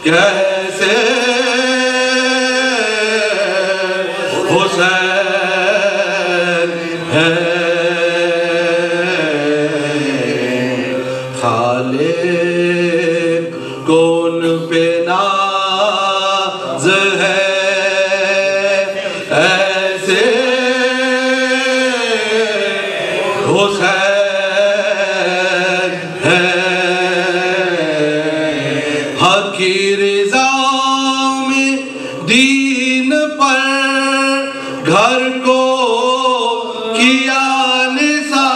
کیسے حسین ہے خالق کون پہ ناز ہے ایسے حسین ہے حق کی رضا میں دین پر گھر کو کیا نثار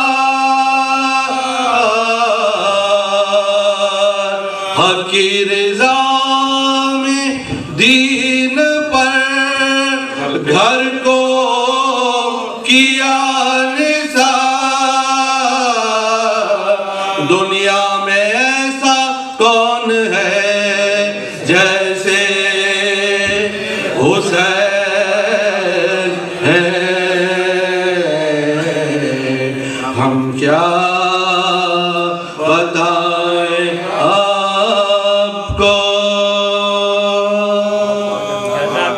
حق کی رضا دین پر گھر کو کیا نثار دنیا میں ایسا کون ہے جیسے حسین ہے ہم کیا بتائیں آپ کو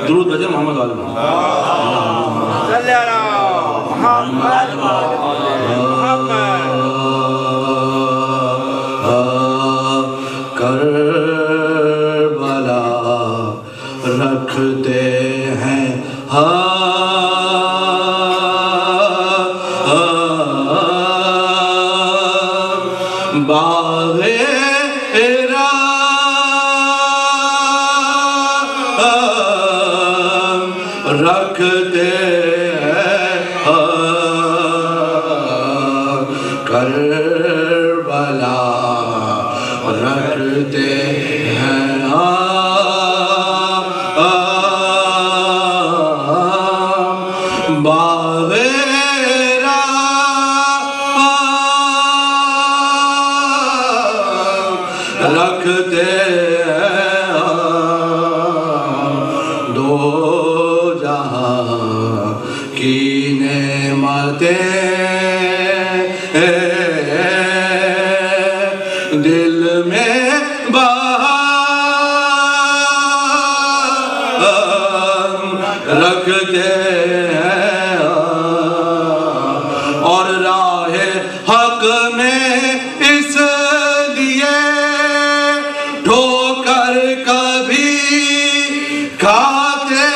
درود بھیجیں محمد والے کربلا رکھتے ہیں باغ رکھتے ہیں کربلا رکھتے ہیں باغ رکھتے ہیں دو جہاں کی نعمتیں دل میں رکھتے ہیں اور راہ حق میں اس لیے ٹھوکر کبھی کھاتے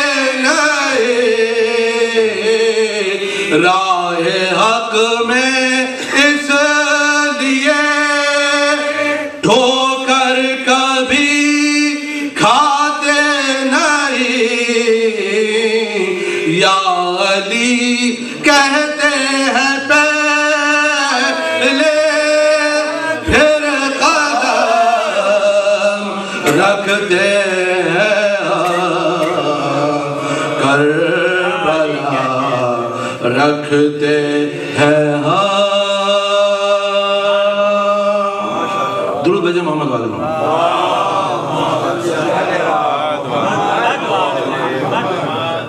نہیں راہ حق میں اس لیے ٹھوکر کبھی کھاتے نہیں یا علی کہتے ہیں پہلے پھر قدم رکھتے ہیں کربلا رکھتے ہیں درود بھیجیں محمد والے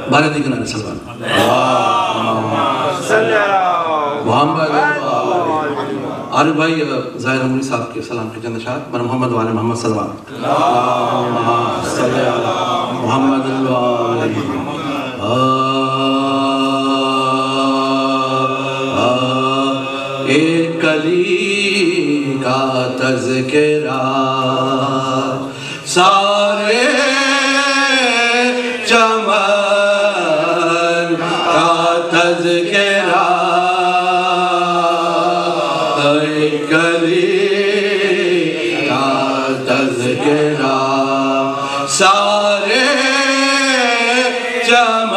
بھارتی کنارے سلمان محمد عارف بھائی ظاہر امری صاحب کے سلام کے چند اشعار بر محمد والے محمد سلمان محمد ایک کلی کا تذکرہ سارے چمن کا تذکرہ ایک کلی کا تذکرہ سارے چمن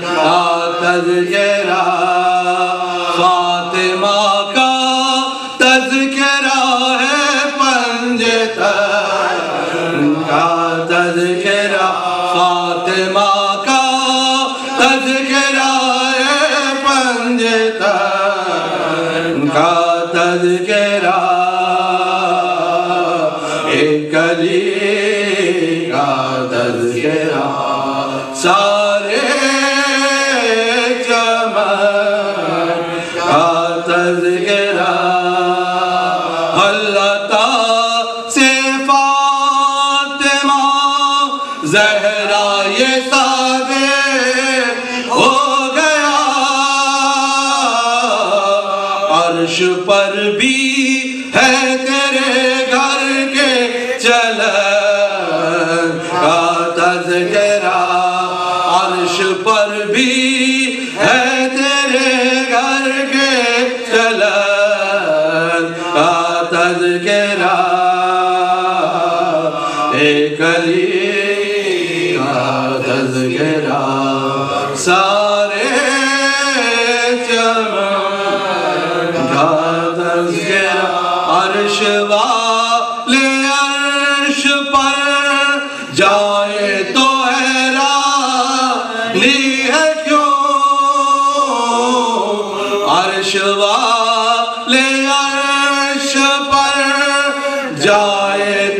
کا تذکرہ فاطمہ کا تذکرہ ہے پنجتن کا تذکرہ فاطمہ کا تذکرہ ہے پنجتن کا تذکرہ ایک علی کا تذکرہ سارے چمن کا تذکرہ اللہ تعالی سے فاطمہ زہرا یہ ثابت ہو گیا عرش پر بھی ہے تیرے گھر کے چلن کا تذکرہ عرش پر بھی ہے تیرے گھر کے چلن کا تذکرہ ایک علی کا تذکرہ سارے چمن کا تذکرہ عرش والے عرش پر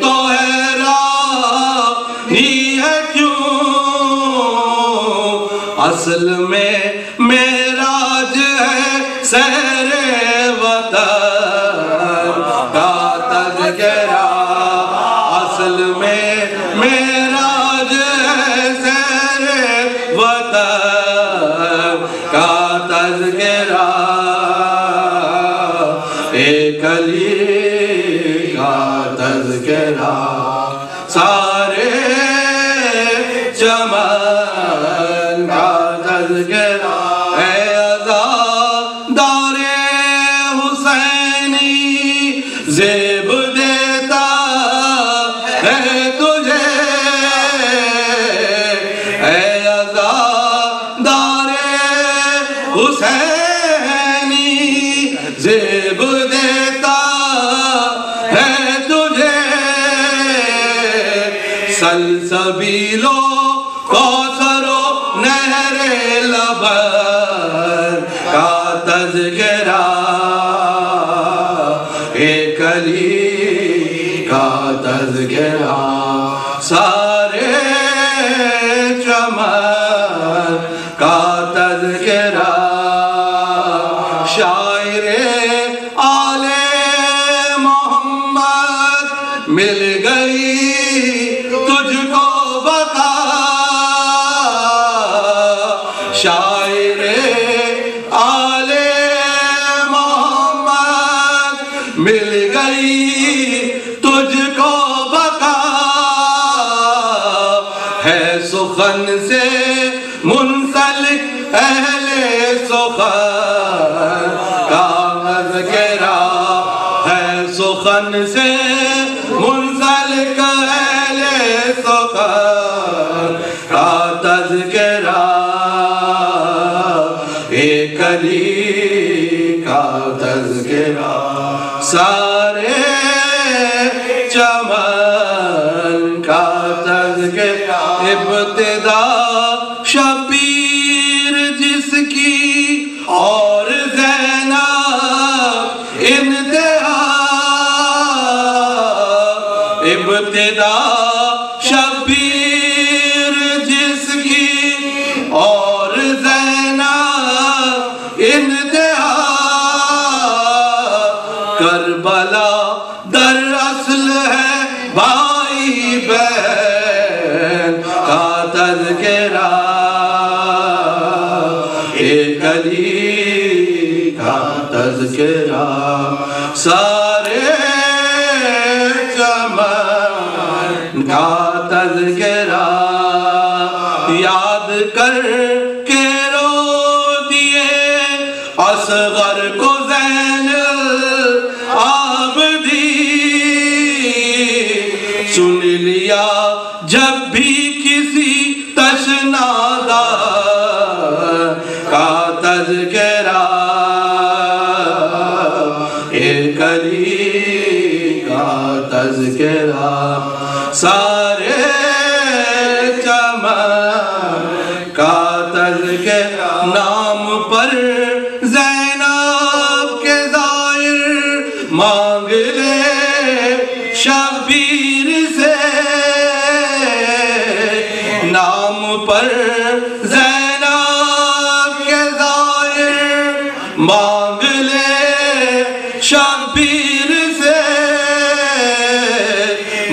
تو حیرانی ہے کیوں، اصل میں معراج ہے سیر وطن کا تذکرہ، اصل میں معراج ہے سیر وطن کا تذکرہ، ایک علی کا تذکرہ، سارے چمن کا تذکرہ، اے عزادار حسینی زیب دیتا ہے تجھے، اے عزادار حسینی زیب دیتا ہے تجھے، سلسبیل و کوثر و نہر لبن کا تذکرہ، ایک علی کا تذکرہ، سارے چمن کا تذکرہ، شاعر آل محمد مل گئی تجھ کو بقا، شاعر آل محمد مل گئی تجھ کو بقا، ہے سخن سے منسلک اہل سخن کا تذکرہ، ہے سخن سے منسلک اہل سخن کا تذکرہ، ایک علی کا تذکرہ، سارے چمن کا تذکرہ، ابتدا شبیر جس کی اور زینب انتہا، ابتدا شبیر جس کی اور زینب انتہا، کربلا در اصل ہے بھائی بہن کا تذکرہ، ایک علی کا تذکرہ، سارے چمن کا تذکرہ، یاد کر کے رو دیے اصغر کو زین العابدین، سن لیا جب بھی کسی تشنادہ کا تذکرہ، ایک علی کا تذکرہ، سارے چمن کا تذکرہ، نام پر زینب کے ظاہر مانگ لے شبیر سے، نام پر زینب کے ظاہر مانگ لے شبیر سے،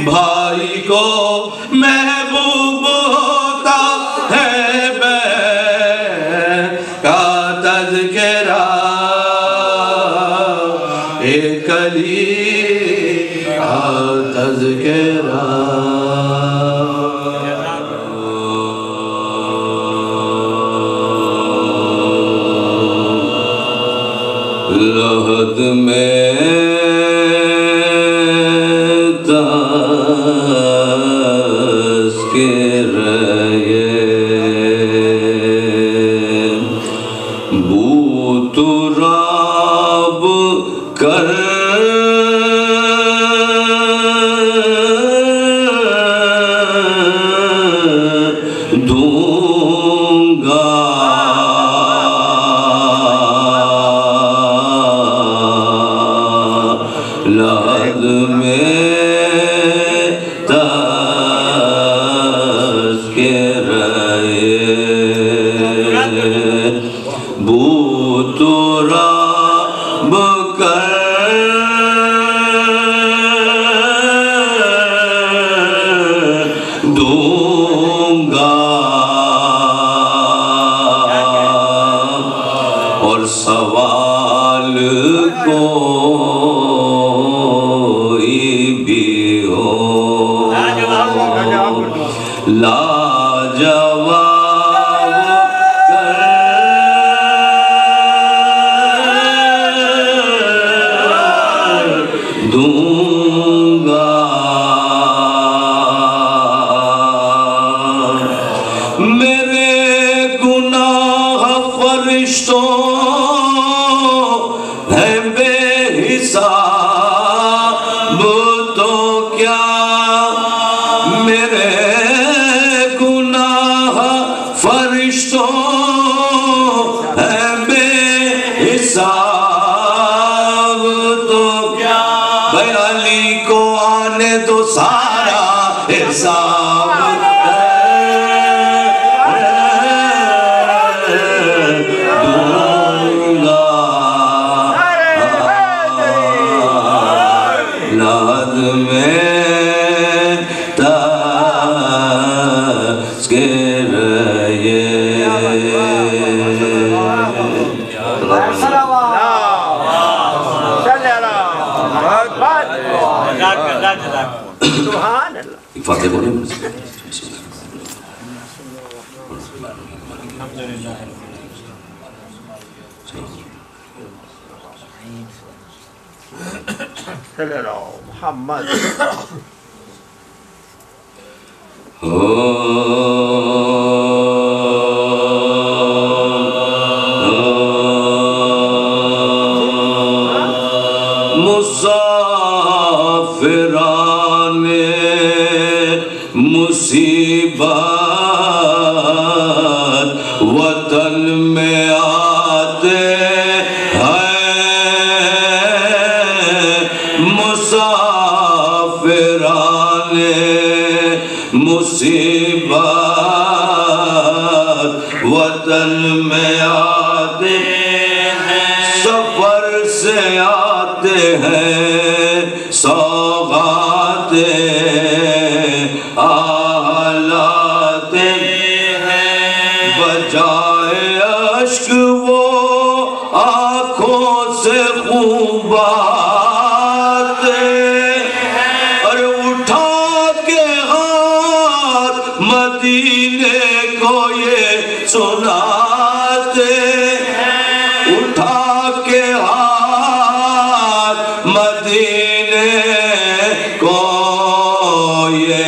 بھائی کو محبوب ہوتا ہے بہن کا تذکرہ، ایک علی کا تذکرہ، لحد میں کوئی بھی ہو لاجواب کر دوں گا میرے گناہ فرشتوں ہے بے حساب تو کیا میرے گناہ فرشتوں ہے بے حساب تو کیا بھائی علی کو آنے دو سارا حساب فاتح بولیں صلی اللہ محمد مسافران مصیبت وطن میں آتے مسافران مصیبت وطن میں آتے ہیں سفر سے آتے ہیں سوغات آلاتے ہیں بجائے اشک وہ آنکھوں سے خوب آتے اور اٹھا کے ہاتھ مدینے کو یہ سناتے اٹھا کے ہاتھ مدینے کو یہ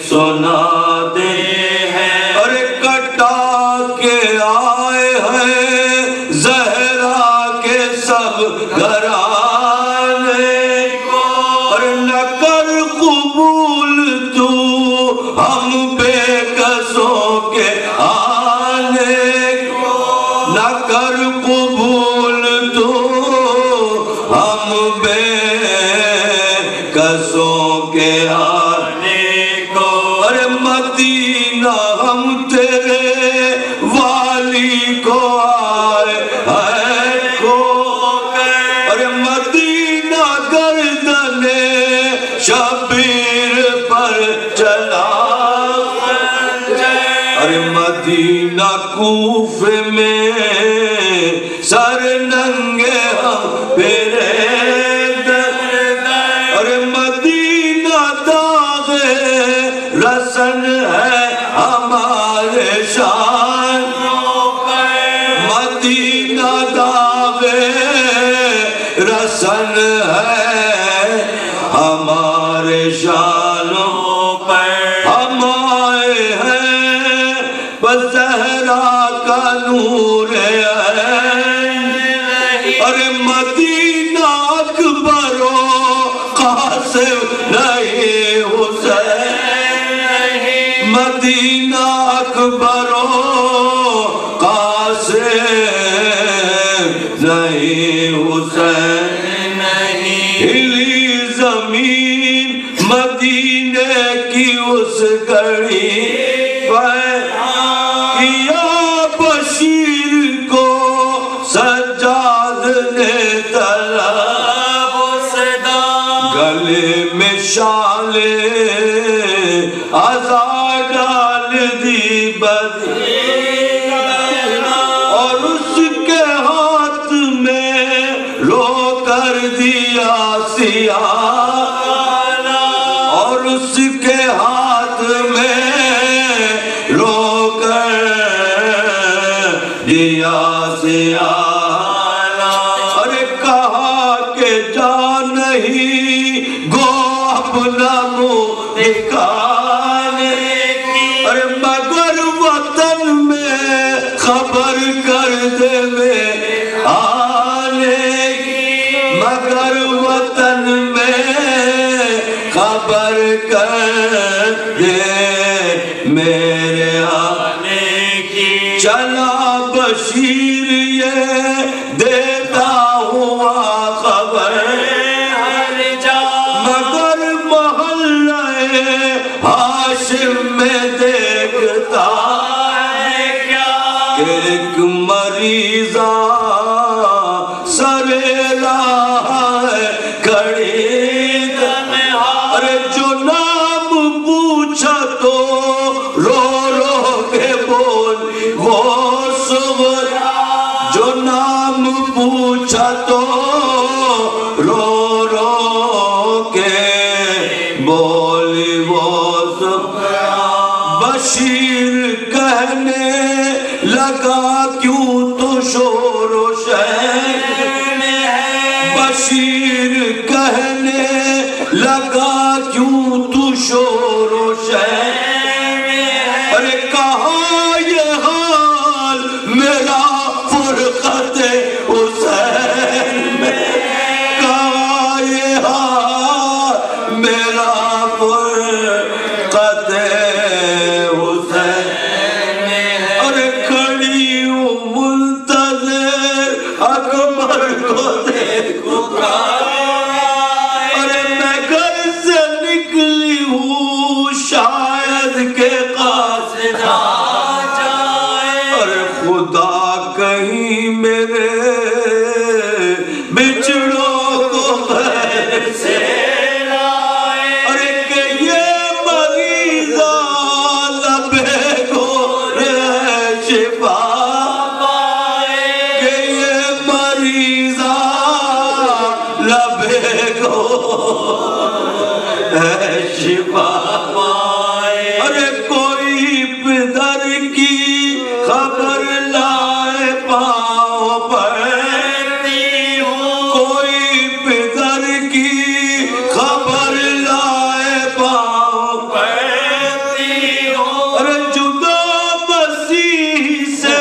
سناتے ہیں اور کٹا کے آئے ہیں زہرا کے سب گھرانے کو اور نہ کر قبول تو ہم بے کسوں کے آنے کو نہ کر قبول تو ہم بے کسوں کے آنے کو اور مدینہ ہم تیرے والی کو آئے کو اور مدینہ گردن شبیر پر چلا اور مدینہ کوفے میں سر ننگے ہم پھرے اور مدینہ داغ رسن ہے ہمارے شان مدینہ داغ رسن ہے ہمارے شانوں پر ہم آئے ہیں بس زہرا کا نور اور مدینہ اکبر و قاسم نہیں حسین مدینہ اکبر و قاسم نہیں حسین ہلی زمین مدینے کی اس گھڑی کیا بشیر کو سجاد نے طلب صدا گلے میں شال عزا ڈال دی بدی اور اس کے ہاتھ میں رو کر ہاتھ میں رو کر دیا سے آنا، ارے کہا کہ جا نہیں گو اپنا منہ دکھانے کی، ارے مگر وطن میں خبر کر دے میں آنے کی، مگر وطن میں خبر کر دے میرے آنے کی، چلا بشیر یہ دیتا ہوا خبر ہر جا، مگر محلہ ہاشم میں دیکھتا ہے کیا کہ ایک مریضہ سرے راہ ہے کھڑی تنہا، ارے جو نام پوچھا تو رو رو کے بول وہ سغرا، جو نام پوچھا تو رو رو کے بولی وہ سغرا، بشیر کہنے لگا کیوں تو شور و شہر میں ہے، بشیر کہنے لگا کیوں تو شور و شہر میں ہے، ارے کہاں یہ حال میرا فرقت حسین میں، کہاں یہ حال میرا فرقت حسین میں ہے، ارے کھڑی ہوں منتظر اکبر کو دیکھوں گا، ارے میں گھر سے نکلی ہوں شاید کہ قاصد آ جائے، ارے خدا کہیں میرے بچڑوں کو خیر سے لائے، ارے کہ یہ مریضہ لبے گور ہے شفا پائے، کہ یہ مریضہ لبے گور ہے شفا پائے، ارے کوئی پدر کی خبر لائے پاؤں پڑتی ہوں، کوئی پدر کی خبر لائے پاؤں پڑتی ہوں، ارے جدا مسیح سے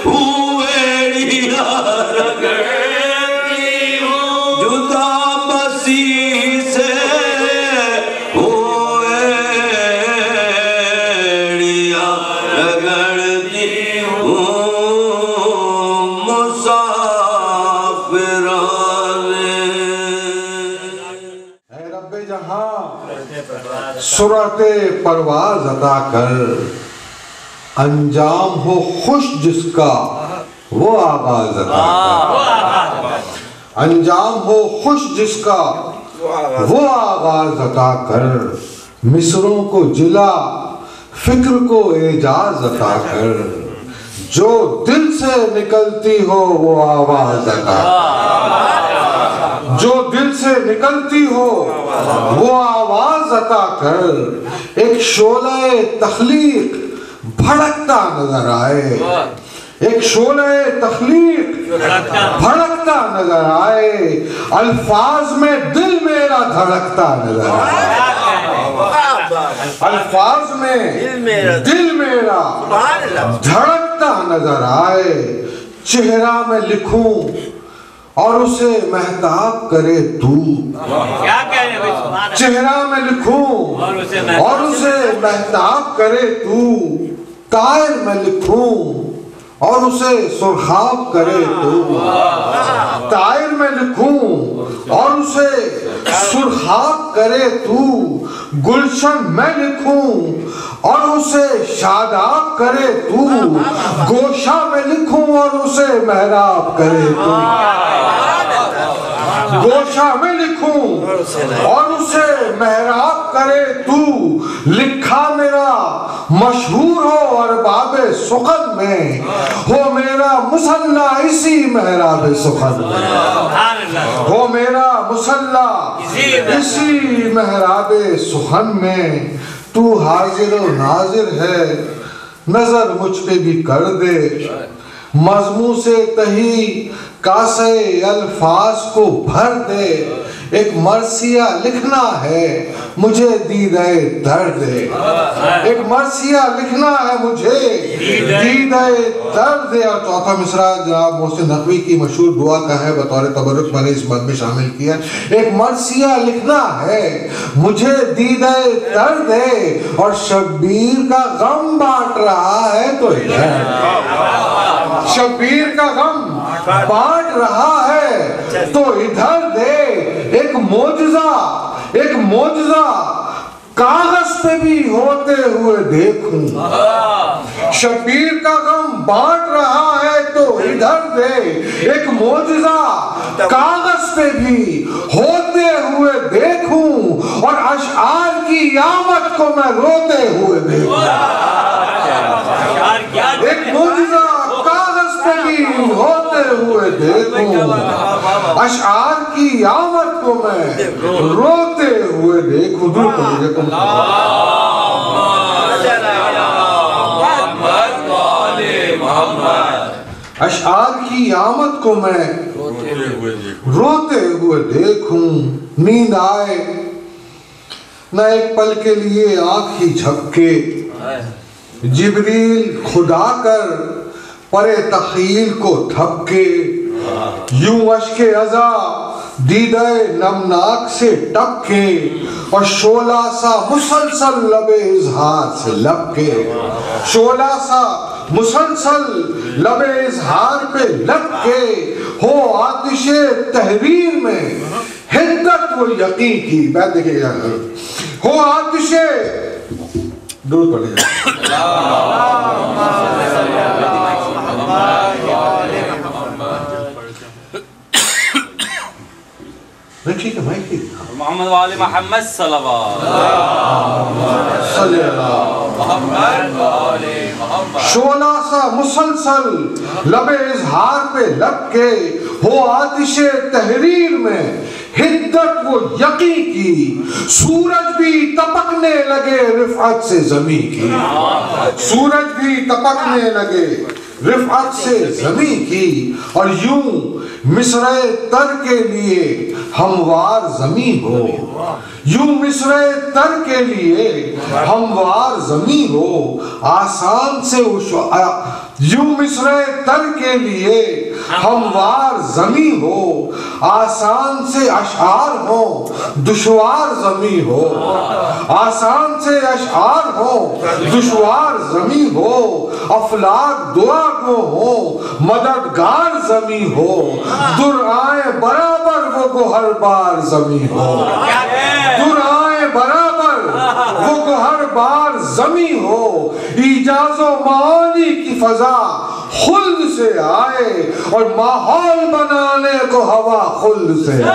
ہوئیڑیاں رگڑتی ہوں، جدا مسیح سے ہوئیڑیاں رگڑتی ہوں، مسافران اے رب جہاں سرعت پرواز عطا کر، انجام ہو خوش جس کا وہ آغاز عطا کر، انجام ہو خوش جس کا وہ آغاز عطا کر، مصروں کو جلا فکر کو اعجاز عطا کر، جو دل سے نکلتی ہو وہ آواز عطا کر، جو دل سے نکلتی ہو وہ آواز عطا کر، ایک شعلہ تخلیق بھڑکتا نظر آئے، ایک شعلہ تخلیق بھڑکتا نظر آئے، الفاظ میں دل میرا دھڑکتا نظر آئے، الفاظ میں دل میرا دھڑکتا نظر آئے، چہرہ میں لکھوں اور اسے مہتاب کرے تو، چہرہ میں لکھوں اور اسے مہتاب کرے تو، طائر میں لکھوں اور اسے سرخاب کرے تو، طائر میں لکھوں اور اسے سرخاب کرے تو، گلشن میں لکھوں اور اسے شاداب کرے تو، گوشہ میں لکھوں اور اسے محراب کرے تو، گوشہ میں لکھوں اور اسے محراب کرے تو، لکھا میرا مشہور ہو ارباب سخن میں، ہو میرا مصلح اسی محراب سخن میں، ہو میرا مصلح اسی محراب سخن میں، تو حاضر و ناظر ہے، نظر مجھ پہ بھی کر دے، مضمون سے تہی کاسے الفاظ کو بھر دے، ایک مرثیہ لکھنا ہے مجھے دیدہ درد ہے، ایک مرثیہ لکھنا ہے مجھے دیدہ درد ہے۔ اور چوتھا مصرع جناب محسن نقوی کی مشہور دعا کا ہے، بطور تبرک میں نے اس مد میں شامل کیا، ایک مرثیہ لکھنا ہے مجھے دیدہ درد ہے، اور شبیر کا غم بانٹ رہا ہے تو شبیر کا غم بانٹ رہا ہے تو ادھر دے، ایک معجزہ کاغذ پہ بھی ہوتے ہوئے دیکھوں، شبیر کا غم بانٹ رہا ہے تو ادھر دے، ایک معجزہ کاغذ پہ بھی ہوتے ہوئے دیکھوں، اور اشعار کی آمد کو میں روتے ہوئے دیکھوں، ایک معجزہ کاغذ پہ بھی ہوتے ہوئے دیکھوں، اشعار کی آمد کو میں روتے ہوئے دیکھوں۔ اشعار کی آمد کو میں روتے ہوئے دیکھوں، نیند آئے نہ ایک پل کے لیے آنکھ ہی جھپکے، جبریل خدا کر پرے تخیل کو تھپکے، یوں اشک عزا دیدہ نمناک سے ٹپکے، اور شعلہ سا مسلسل لب اظہار سے لپکے، شعلہ سا مسلسل لب اظہار پہ لپکے، ہو آتش تحریر میں حدت و یقین کی، بیت دیکھیں گا، ہو آتش درود پڑھیں گے، ٹھیک ہے بھائی، ٹھیک محمد وآل محمد صلوات شعلہ سا مسلسل لب اظہار پہ لپکے، ہو آتش تحریر میں حدت و یقین کی، سورج بھی تپکنے لگے رفعت سے زمین کی، سورج بھی تپکنے لگے رفعت سے زمین کی، اور یوں مصرع تر کے لیے ہموار زمین ہو، یوں مصرع تر کے لیے ہموار زمین ہو، آسان سے یوں مصرع تر کے لیے ہموار زمین ہو، آسان سے اشعار ہو دشوار زمین ہو، آسان سے اشعار ہو دشوار زمین ہو، افلاک دعا گو ہو مددگار زمین ہو، در آئے برابر وہ گوہر بار زمین ہو، در آئے برابر وہ گوہر بار زمین ہو، ایجاز و معانی کی فضا خلد سے آئے، اور ماحول بنانے کو ہوا خلد سے آئے،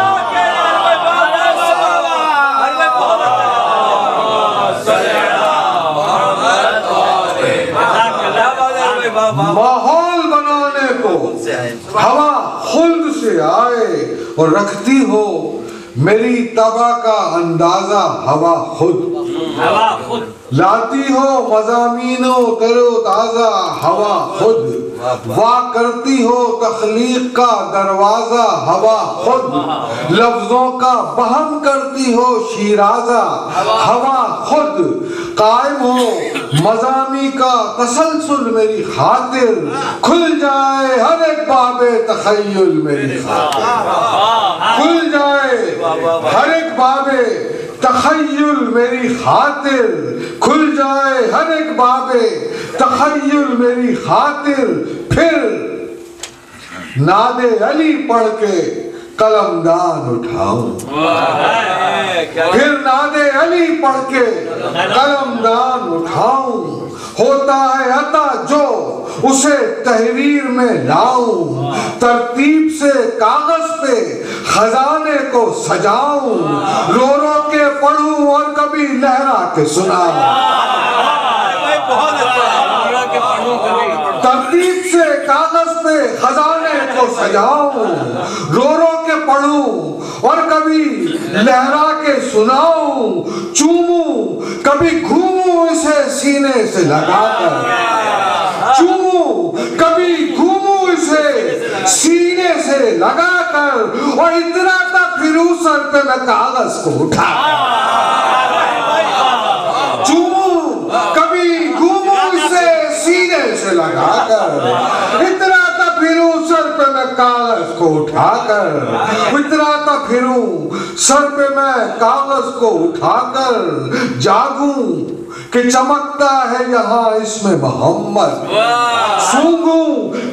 ماحول بنانے کو ہوا خلد سے آئے، اور رکھتی ہو میری طبع کا اندازہ ہوا خود، لاتی ہو مضامین و تر و تازہ ہوا خود، وا کرتی ہو تخلیق کا دروازہ ہوا خود، لفظوں کا بہم کرتی ہو شیرازہ ہوا خود، قائم ہو مضامی کا تسلسل میری خاطر، کھل جائے ہر ایک باب تخیل میری خاطر، کھل جائے ہر ایک باب تخیل میری خاطر، کھل جائے ہر ایک باب تخیل میری خاطر، پھر ناد علی پڑھ کے قلم دان اٹھاؤں، پھر ناد علی پڑھ کے قلم دان اٹھاؤں، ہوتا ہے عطا جو اسے تحریر میں لاؤں، ترتیب سے کاغذ پہ خزانے کو سجاؤں، رو رو کے پڑھوں اور کبھی لہرا کے سناؤں، ترتیب سے کاغذ پہ خزانے کو سجاؤں، رو رو کے پڑھوں اور کبھی لہرا کے سناؤں، چوموں کبھی گھوموں اسے سینے سے لگا کر، چوموں کبھی گھوموں اسے سینے سے لگا کر، اور اتراتا پھروں سر پہ میں کاغذ کو اٹھا کر، چوموں کبھی گھوموں اسے سینے سے لگا کر، اتراتا پھروں سر پہ میں کاغذ کو اٹھا کر، اتراتا پھروں سر پہ میں کاغذ کو اٹھا کر، جاگوں کہ چمکتا ہے یہاں اس میں محمد، سونگوں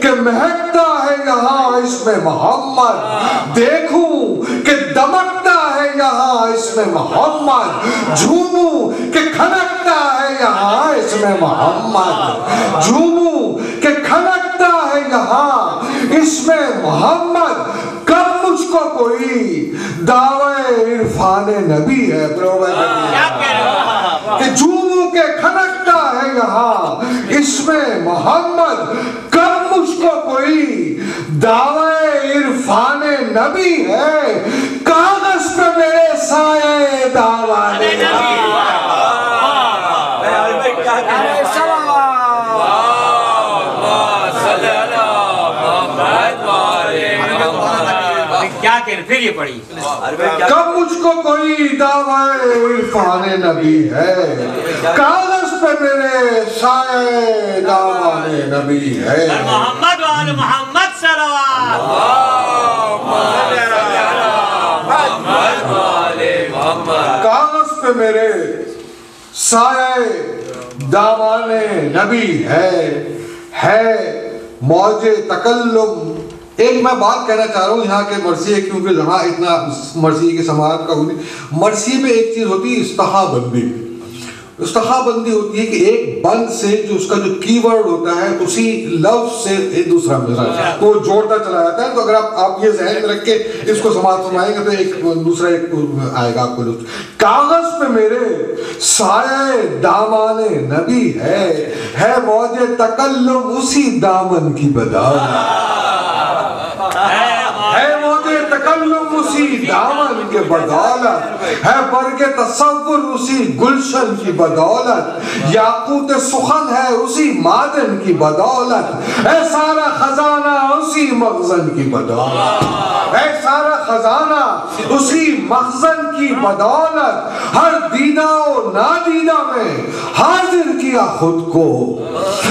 کہ مہکتا ہے یہاں اس میں محمد، دیکھوں کہ دمکتا ہے یہاں اس میں محمد، جھوموں کہ کھنکتا ہے یہاں اس میں محمد، جھوموں کہ کھنکتا ہے یہاں اس میں محمد، کب مجھ کو کوئی دعوی عرفان نبی ہے کہ جھوموں کے کھنکتا ہے یہاں اس میں محمد، کب مجھ کو کوئی دعوی عرفان نبی ہے، کاغذ پہ میرے سائے دعوان نبی کیا کہہ رہے پھر یہ پڑھی، کب مجھ کو کوئی دعوی عرفان نبی ہے، کاغذ پہ میرے سائے دعوان نبی ہے، محمد وآل محمد صلوات، کاغذ پہ میرے سائے دعوان نبی ہے موج تکلم۔ ایک میں بات کہنا چاہ رہا ہوں یہاں کے مرثیے، کیونکہ جہاں اتنا مرثیے کی سماعت کا ہوئی، مرثیے میں ایک چیز ہوتی ہے استحا بندی۔ استحا بندی ہوتی ہے کہ ایک بند سے جو اس کا جو کی ورڈ ہوتا ہے اسی لفظ سے ایک دوسرا مزاج تو جوڑتا چلا جاتا ہے۔ تو اگر آپ یہ ذہن میں رکھ کے اس کو سماعت فرمائیں گے تو ایک دوسرا ایک آئے گا آپ کو لفظ۔ کاغذ پہ میرے سایہ دامان نبی ہے موج تکلم اسی دامن کی بدولت، ہے موج تکلم اسی دامن کے بدولت، ہے برگ تصور اسی گلشن کی بدولت، یاقوت سخن ہے اسی معدن کی بدولت، ہے سارا خزانہ اسی مخزن کی بدولت، ہے سارا خزانہ اسی مخزن کی بدولت، ہر دیدہ و نادیدہ میں حاضر کیا خود کو،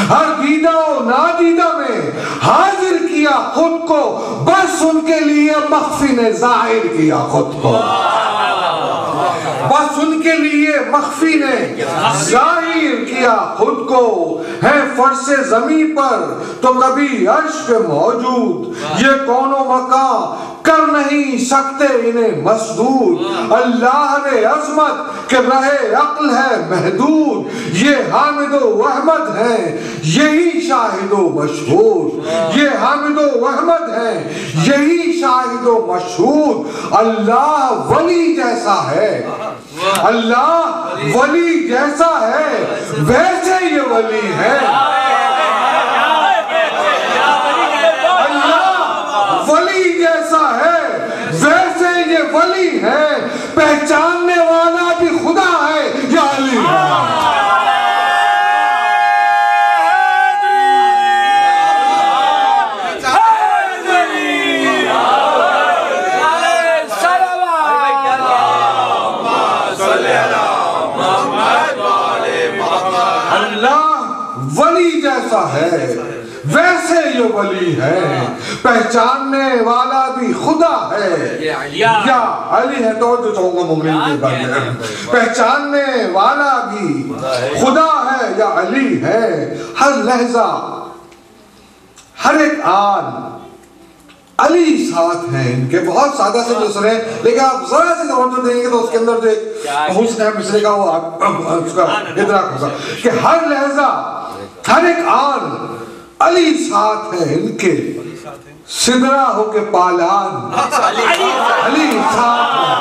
ہر دیدہ و نادیدہ میں حاضر کیا خود کو، بس ان کے لیے مخفی نے ظاہر کیا خود کو، بس ان کے لیے مخفی نے ظاہر کیا خود کو، ہے فرش زمین پر تو کبھی عرش پہ موجود، یہ کون و مکان کر نہیں سکتے انہیں مسدود، اللہ نے عظمت کہ رہے عقل ہے محدود، یہ حامد و احمد ہیں یہی شاہد و مشہود، یہ حامد و احمد ہیں یہی شاہد و مشہود، اللہ ولی جیسا ہے، اللہ ولی جیسا ہے ویسے یہ ولی ہے، اللہ ولی جیسا ہے ویسے یہ ولی ہے، پہچاننے والا بھی خدا ہے یا علی ہے۔ ولی جیسا ہے ویسے یہ ولی ہے، پہچاننے والا بھی خدا ہے یا علی ہے، تو جو چاہوں گا مومن کی بات ہے، پہچاننے والا بھی خدا ہے یا علی ہے، ہر لحظہ ہر ایک آن علی ساتھ ہیں ان کے، بہت سادہ سے جو سنے لیکن آپ ذرا سے توجہ دیں گے تو اس کے اندر جو ایک حسن ہے مسئلے کا وہ اس کا ادراک ہوگا کہ ہر لحظہ ہر ایک آن علی ساتھ ہیں ان کے، سدرا ہو کے پالان علی ساتھ ہیں،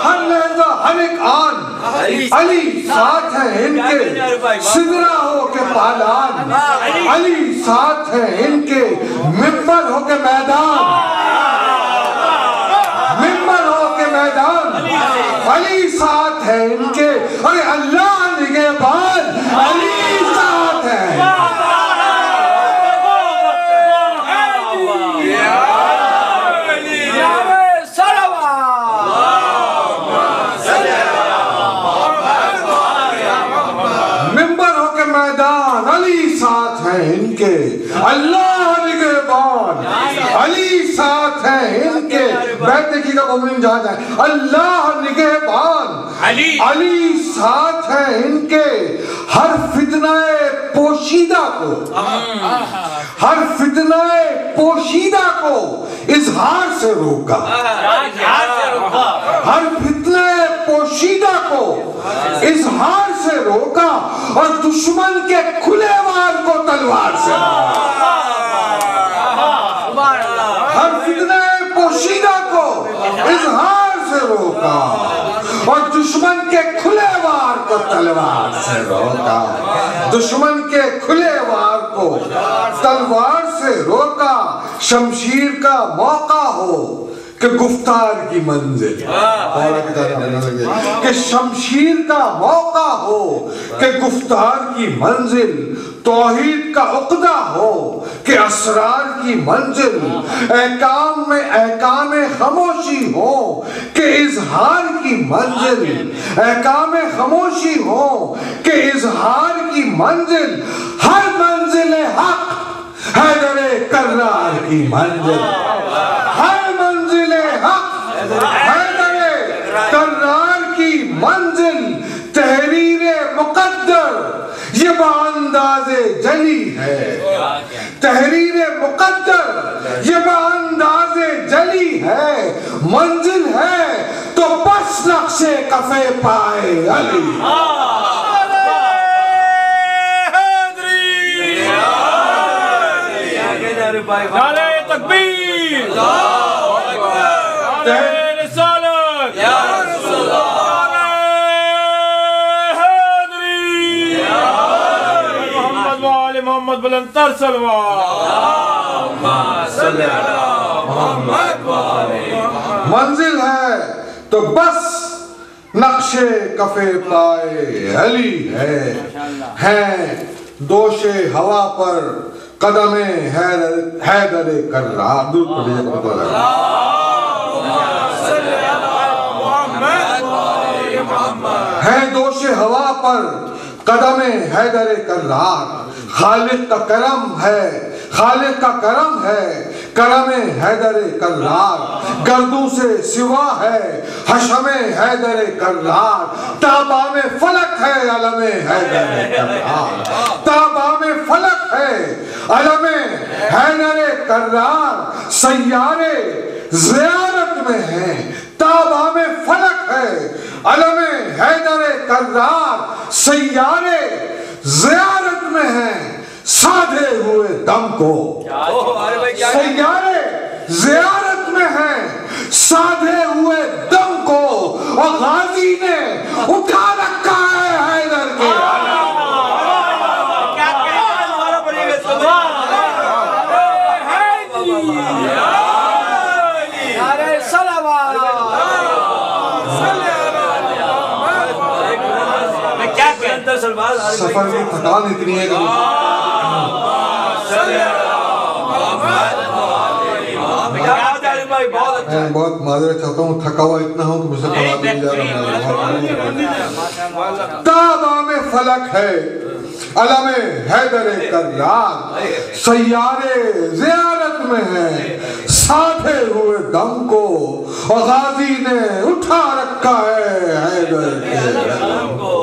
ہر لحظہ ہر ایک آن علی ساتھ ہیں ان کے، سدرا ہو کے پالان علی ساتھ ہیں ان کے، ممبر ہو کے میدان، ممبر ہو کے میدان علی ساتھ ہے ان کے، ارے اللہ نگہبان علی ساتھ ہے۔ ممبر ہو کے میدان علی ساتھ ہیں ان کے، اللہ نگہبان علی ساتھ ہیں ان کے۔ بیت دیکھیے گا مومنین جہاں جائیں، اللہ نگہبان علی ساتھ ہیں ان کے، ہر فتنہ پوشیدہ کو، ہر فتنہ پوشیدہ کو اظہار سے روکا، ہر فتنہ پوشیدہ کو اظہار سے روکا، اور دشمن کے کھلے وار کو تلوار سے مارا۔ ہر فتنہ پوشیدہ کو اظہار سے روکا، اور دشمن کے کھلے وار کو تلوار سے روکا، دشمن کے کھلے وار کو تلوار سے روکا۔ شمشیر کا موقع ہو کہ گفتار کی منزل، کہ شمشیر کا موقع ہو کہ گفتار کی منزل، توحید کا عقدہ ہو کہ اسرار کی منزل، احکام میں احکام خاموشی ہو کہ اظہار کی منزل، احکام خاموشی ہو کہ اظہار کی منزل، ہر منزل حق حیدر کرار کی منزل، ہر منزل حق حیدر کرار کی منزل، تحریر مقدر یہ بانداز جلی ہے، تحریر مقدر یہ بانداز جلی ہے، منزل ہے تو بس نقش کفے پائے علی۔ نعرہ تکبیر، نعرہ رسالت، نعرہ حیدری، محمد وآل محمد بلند تر صلوات۔ منزل ہے تو بس نقش کفے پائے علی ہے، دوش ہوا پر قدم حیدر کرار۔ درود پڑھیے گا ہے دوش ہوا پر قدم حیدر کرار، خالق کا کرم ہے، خالق کا کرم ہے کرم حیدر کرار، گردوں سے سوا ہے حشم حیدر کرار، تابام فلک ہے علم حیدر کرار، تابام فلک ہے علم حیدر کرار، سیارے زیارت میں ہیں، تابام فلک ہے علم حیدر کرار، سیارے زیارت میں ہیں سادھے ہوئے دم کو، سیارے زیارت میں ہیں سادھے ہوئے دم کو، اور غازی نے اٹھا رکھا ہے حیدر کے سفر کی تھکان اتنی ہے کہ میں بہت معذرت چاہتا ہوں، تھکا ہوا اتنا ہوں کہ مجھ سے کھڑا بھی نہیں جا رہا۔ تابام فلک ہے علم حیدر کرار، سیارے زیارت میں ہیں ساتھے ہوئے دم کو، اور غازی نے اٹھا رکھا ہے حیدر کے علم کو،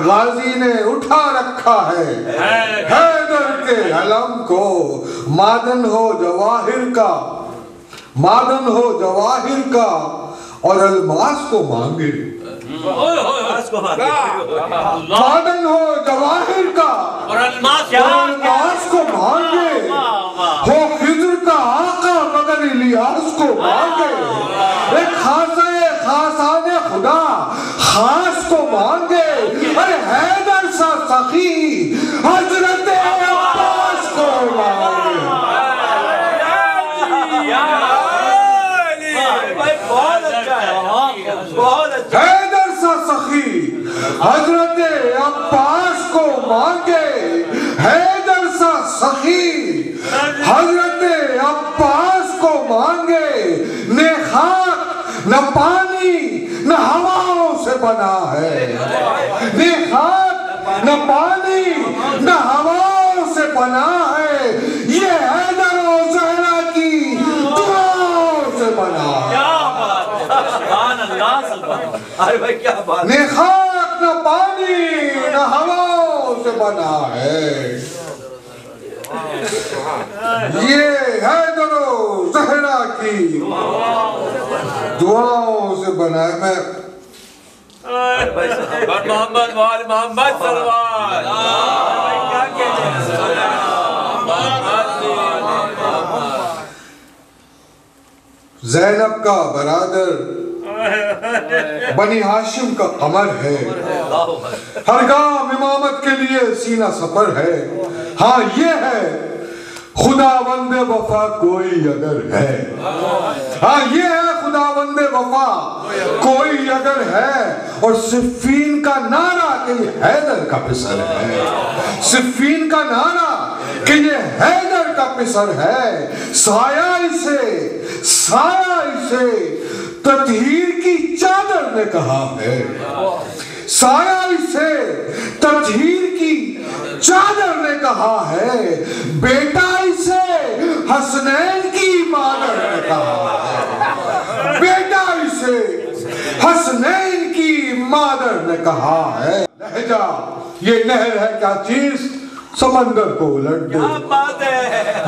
غازی نے اٹھا رکھا ہے حیدر کے علم کو۔ معدن ہو جواہر کا، معدن ہو جواہر کا، اور الماس کو مانگے، معدن ہو جواہر کا اور الماس کو مانگے، ہو خضر کا آقا مگر الیاس کو مانگے، ایک خاصان خدا خاص کو مانگے، ارے حیدر سا سخی حضرت عباس کو مانگے۔ بہت اچھا ہے، حضرت عباس کو مانگے حیدر سا سخی، حضرت عباس کو مانگے نہ خاک نہ پانی نہ ہواؤں سے بنا ہے، نہ خاک نہ پانی نہ ہواؤں سے بنا ہے، یہ حیدر و زہرا کی دعاؤں سے بنا ہے۔ نہ خاک نہ پانی نہ ہواؤں سے بنا ہے، یہ حیدر و زہرا کی دعاؤں سے بنا ہے۔ میں محمد وال محمد صلوات زینب کا برادر بنی ہاشم کا قمر ہے، ہر گام امامت کے لیے سینہ سفر ہے۔ ہاں یہ ہے خداوند وفا کوئی اگر ہے، ہاں یہ ہے خداوند وفا کوئی اگر ہے، اور صفین کا نعرہ کہ یہ حیدر کا پسر ہے، صفین کا نعرہ کہ یہ حیدر کا پسر ہے، سایہ اسے تطہیر کی چادر نے کہا ہے، سایہ اسے تطہیر کی چادر نے کہا ہے، بیٹا اسے حسنین کی مادر نے کہا ہے، بیٹا اسے حسنین کی مادر نے کہا ہے۔ لہجہ یہ نہر ہے کیا چیز سمندر کو الٹ دے،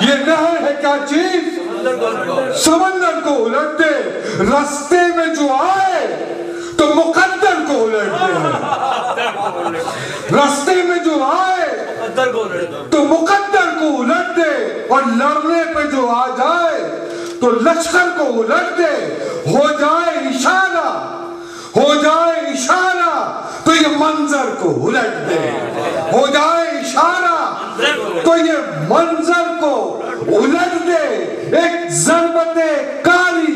یہ نہر ہے کیا چیز سمندر کو الٹ دے، رستے میں جو آئے تو مقدر کو الٹ دے، رستے میں جو آئے تو مقدر کو الٹ دے، اور لڑنے پہ جو آ جائے تو لشکر کو الٹ دے، ہو جائے اشارہ تو یہ منظر کو الٹ دے، ہو جائے اشارہ تو یہ منظر کو الٹ دے، ایک ضربت کاری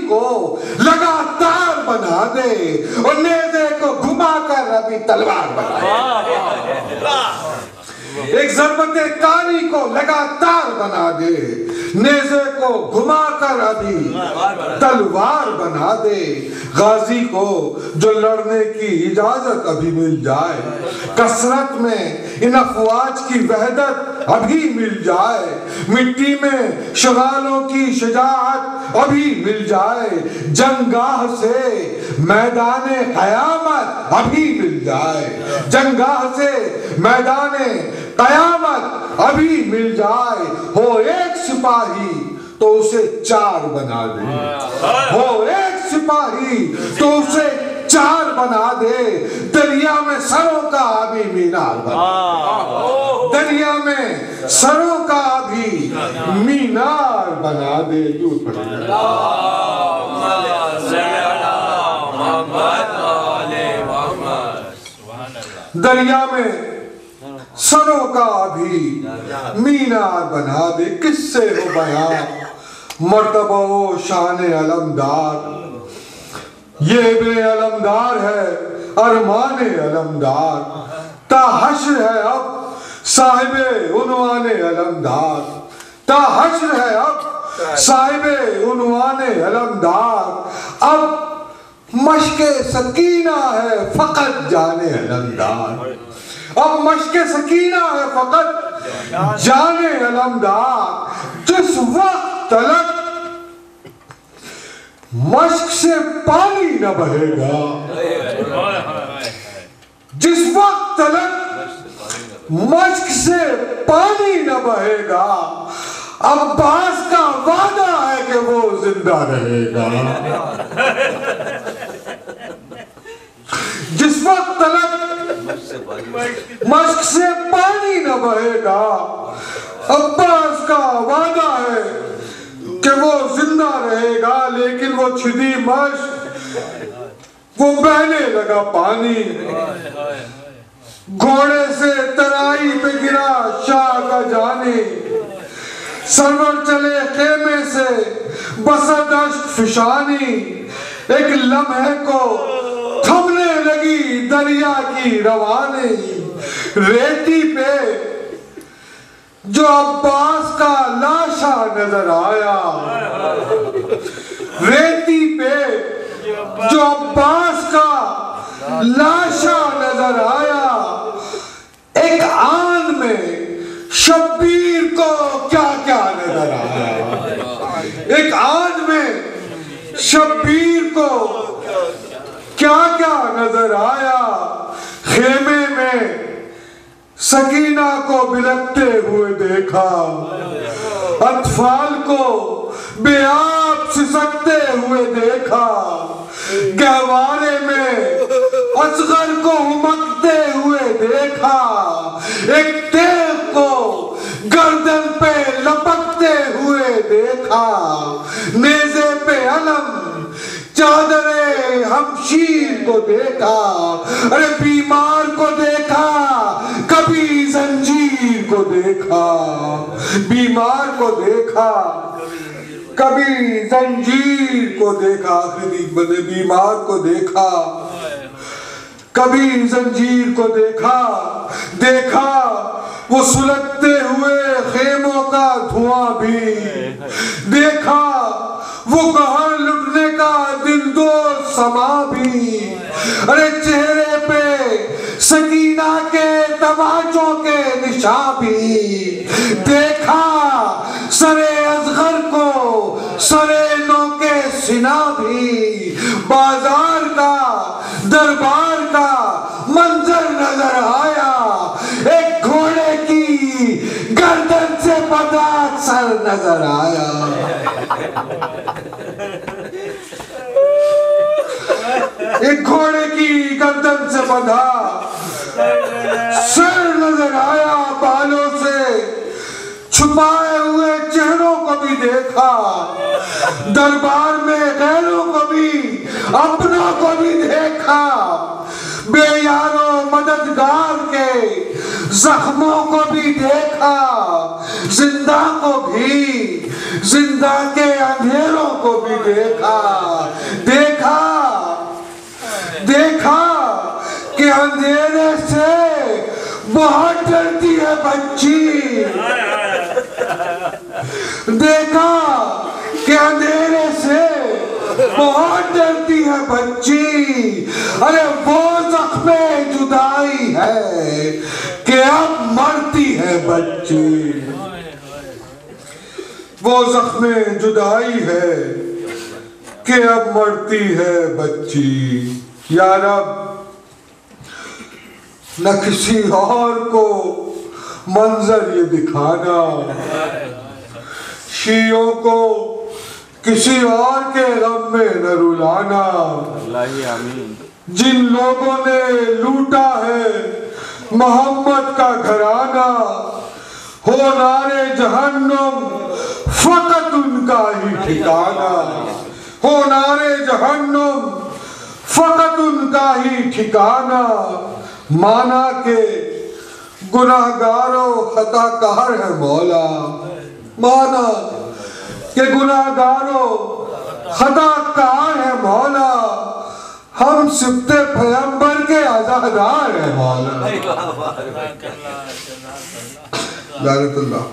کو لگاتار بنا دے، اور نیزے کو گھما کر ابھی تلوار بنا دے، ایک ضربت کاری کو لگاتار بنا دے، نیزے کو گھما کر ابھی تلوار بنا دے، غازی کو جو لڑنے کی اجازت ابھی مل جائے، کثرت میں ان افواج کی وحدت ابھی مل جائے، مٹی میں شغالوں کی شجاعت ابھی مل جائے، جنگاہ سے میدان قیامت ابھی مل جائے، جنگاہ سے میدان قیامت ابھی مل جائے، ہو ایک سپاہی تو اسے 4 بنا دے، ہو ایک سپاہی تو اسے 4 بنا دے، دریا میں سروں کا آبی مینار بنا دے، دریا میں سروں کا آبی مینار بنا دے۔ دریا میں سروں کا بھی مینار بنا دے، کس سے ہو بیان مرتبہ و شان علمدار، یہ ابن علمدار ہے ارمان علمدار، تا حشر ہے اب صاحب عنوان علمدار، تا حشر ہے اب صاحب عنوان علمدار، اب مشق سکینہ ہے فقط جان علمدار، اب مشق سکینہ ہے فقط جان علمدار، جس وقت تلک مشق سے پانی نہ بہے گا، جس وقت تلک مشق سے پانی نہ بہے گا، عباس کا وعدہ ہے کہ وہ زندہ رہے گا، جس وقت تلک مشق سے پانی نہ بہے گا، عباس کا وعدہ ہے کہ وہ زندہ رہے گا، لیکن وہ چھدی مشق وہ بہنے لگا پانی، گھوڑے سے ترائی پہ گرا شاہ کا جانی، سرور چلے خیمے سے بسا دشت فشانی، ایک لمحے کو تھمنے لگی دریا کی روانی، ریتی پہ جو عباس کا لاشا نظر آیا، ریتی پہ جو عباس کا لاشا نظر آیا، ایک آن میں شبیر کو کیا کیا نظر آیا، ایک آن میں شبیر کو کیا کیا نظر آیا، خیمے میں سکینہ کو بلکتے ہوئے دیکھا، اطفال کو بے آب سسکتے ہوئے دیکھا، گہوارے میں اصغر کو ہمکتے ہوئے دیکھا، ایک تیغ کو گردن پہ لپکتے ہوئے دیکھا، نیزے پہ علم چادر ہمشیر کو دیکھا، ارے بیمار کو دیکھا، کبھی زنجیر کو دیکھا، بیمار کو دیکھا، کبھی زنجیر کو دیکھا، آخری بندے بیمار کو دیکھا، کبھی زنجیر کو دیکھا، دیکھا وہ سلگتے ہوئے خیموں کا دھواں بھی، دیکھا وہ گہر لٹنے کا دل دو سما بھی، ارے چہرے پہ سکینہ کے تماچوں کے نشان بھی، دیکھا سرے اصغر کو سرے نو کے سنا بھی، بازار کا دربار کا منظر نظر آیا، ایک گھوڑے کی گردن سے بندھا سر نظر آیا، ایک گھوڑے کی گردن سے بندھا سر نظر آیا، بالوں سے چھپائے ہوئے چہروں کو بھی دیکھا، دربار میں غیروں کو بھی اپنوں کو بھی دیکھا، بے یاروں مددگار کے زخموں کو بھی دیکھا، زندہ کو بھی، زندہ کے اندھیروں کو بھی دیکھا، دیکھا دیکھا کہ اندھیرے سے بہت ڈرتی ہے بچی، دیکھا کہ اندھیرے سے بہت ڈرتی ہے بچی، ارے وہ زخم جدائی ہے کہ اب مرتی ہے بچی، وہ زخم جدائی ہے کہ اب مرتی ہے بچی، یا رب نہ کسی اور کو منظر یہ دکھانا، شیعوں کو کسی اور کے غم میں نہ رلانا، جن لوگوں نے لوٹا ہے محمد کا گھرانہ، ہو نارے جہنم فقط ان کا ہی ٹھکانہ، ہو نارے جہنم فقط ان کا ہی ٹھکانہ، مانا کہ گناہگار و خطا کار ہے مولا، مانا کہ گناہگار و خطا کار ہے مولا، ہم سبت پیغمبر کے عزادار ہیں مولا، لعنت اللہ۔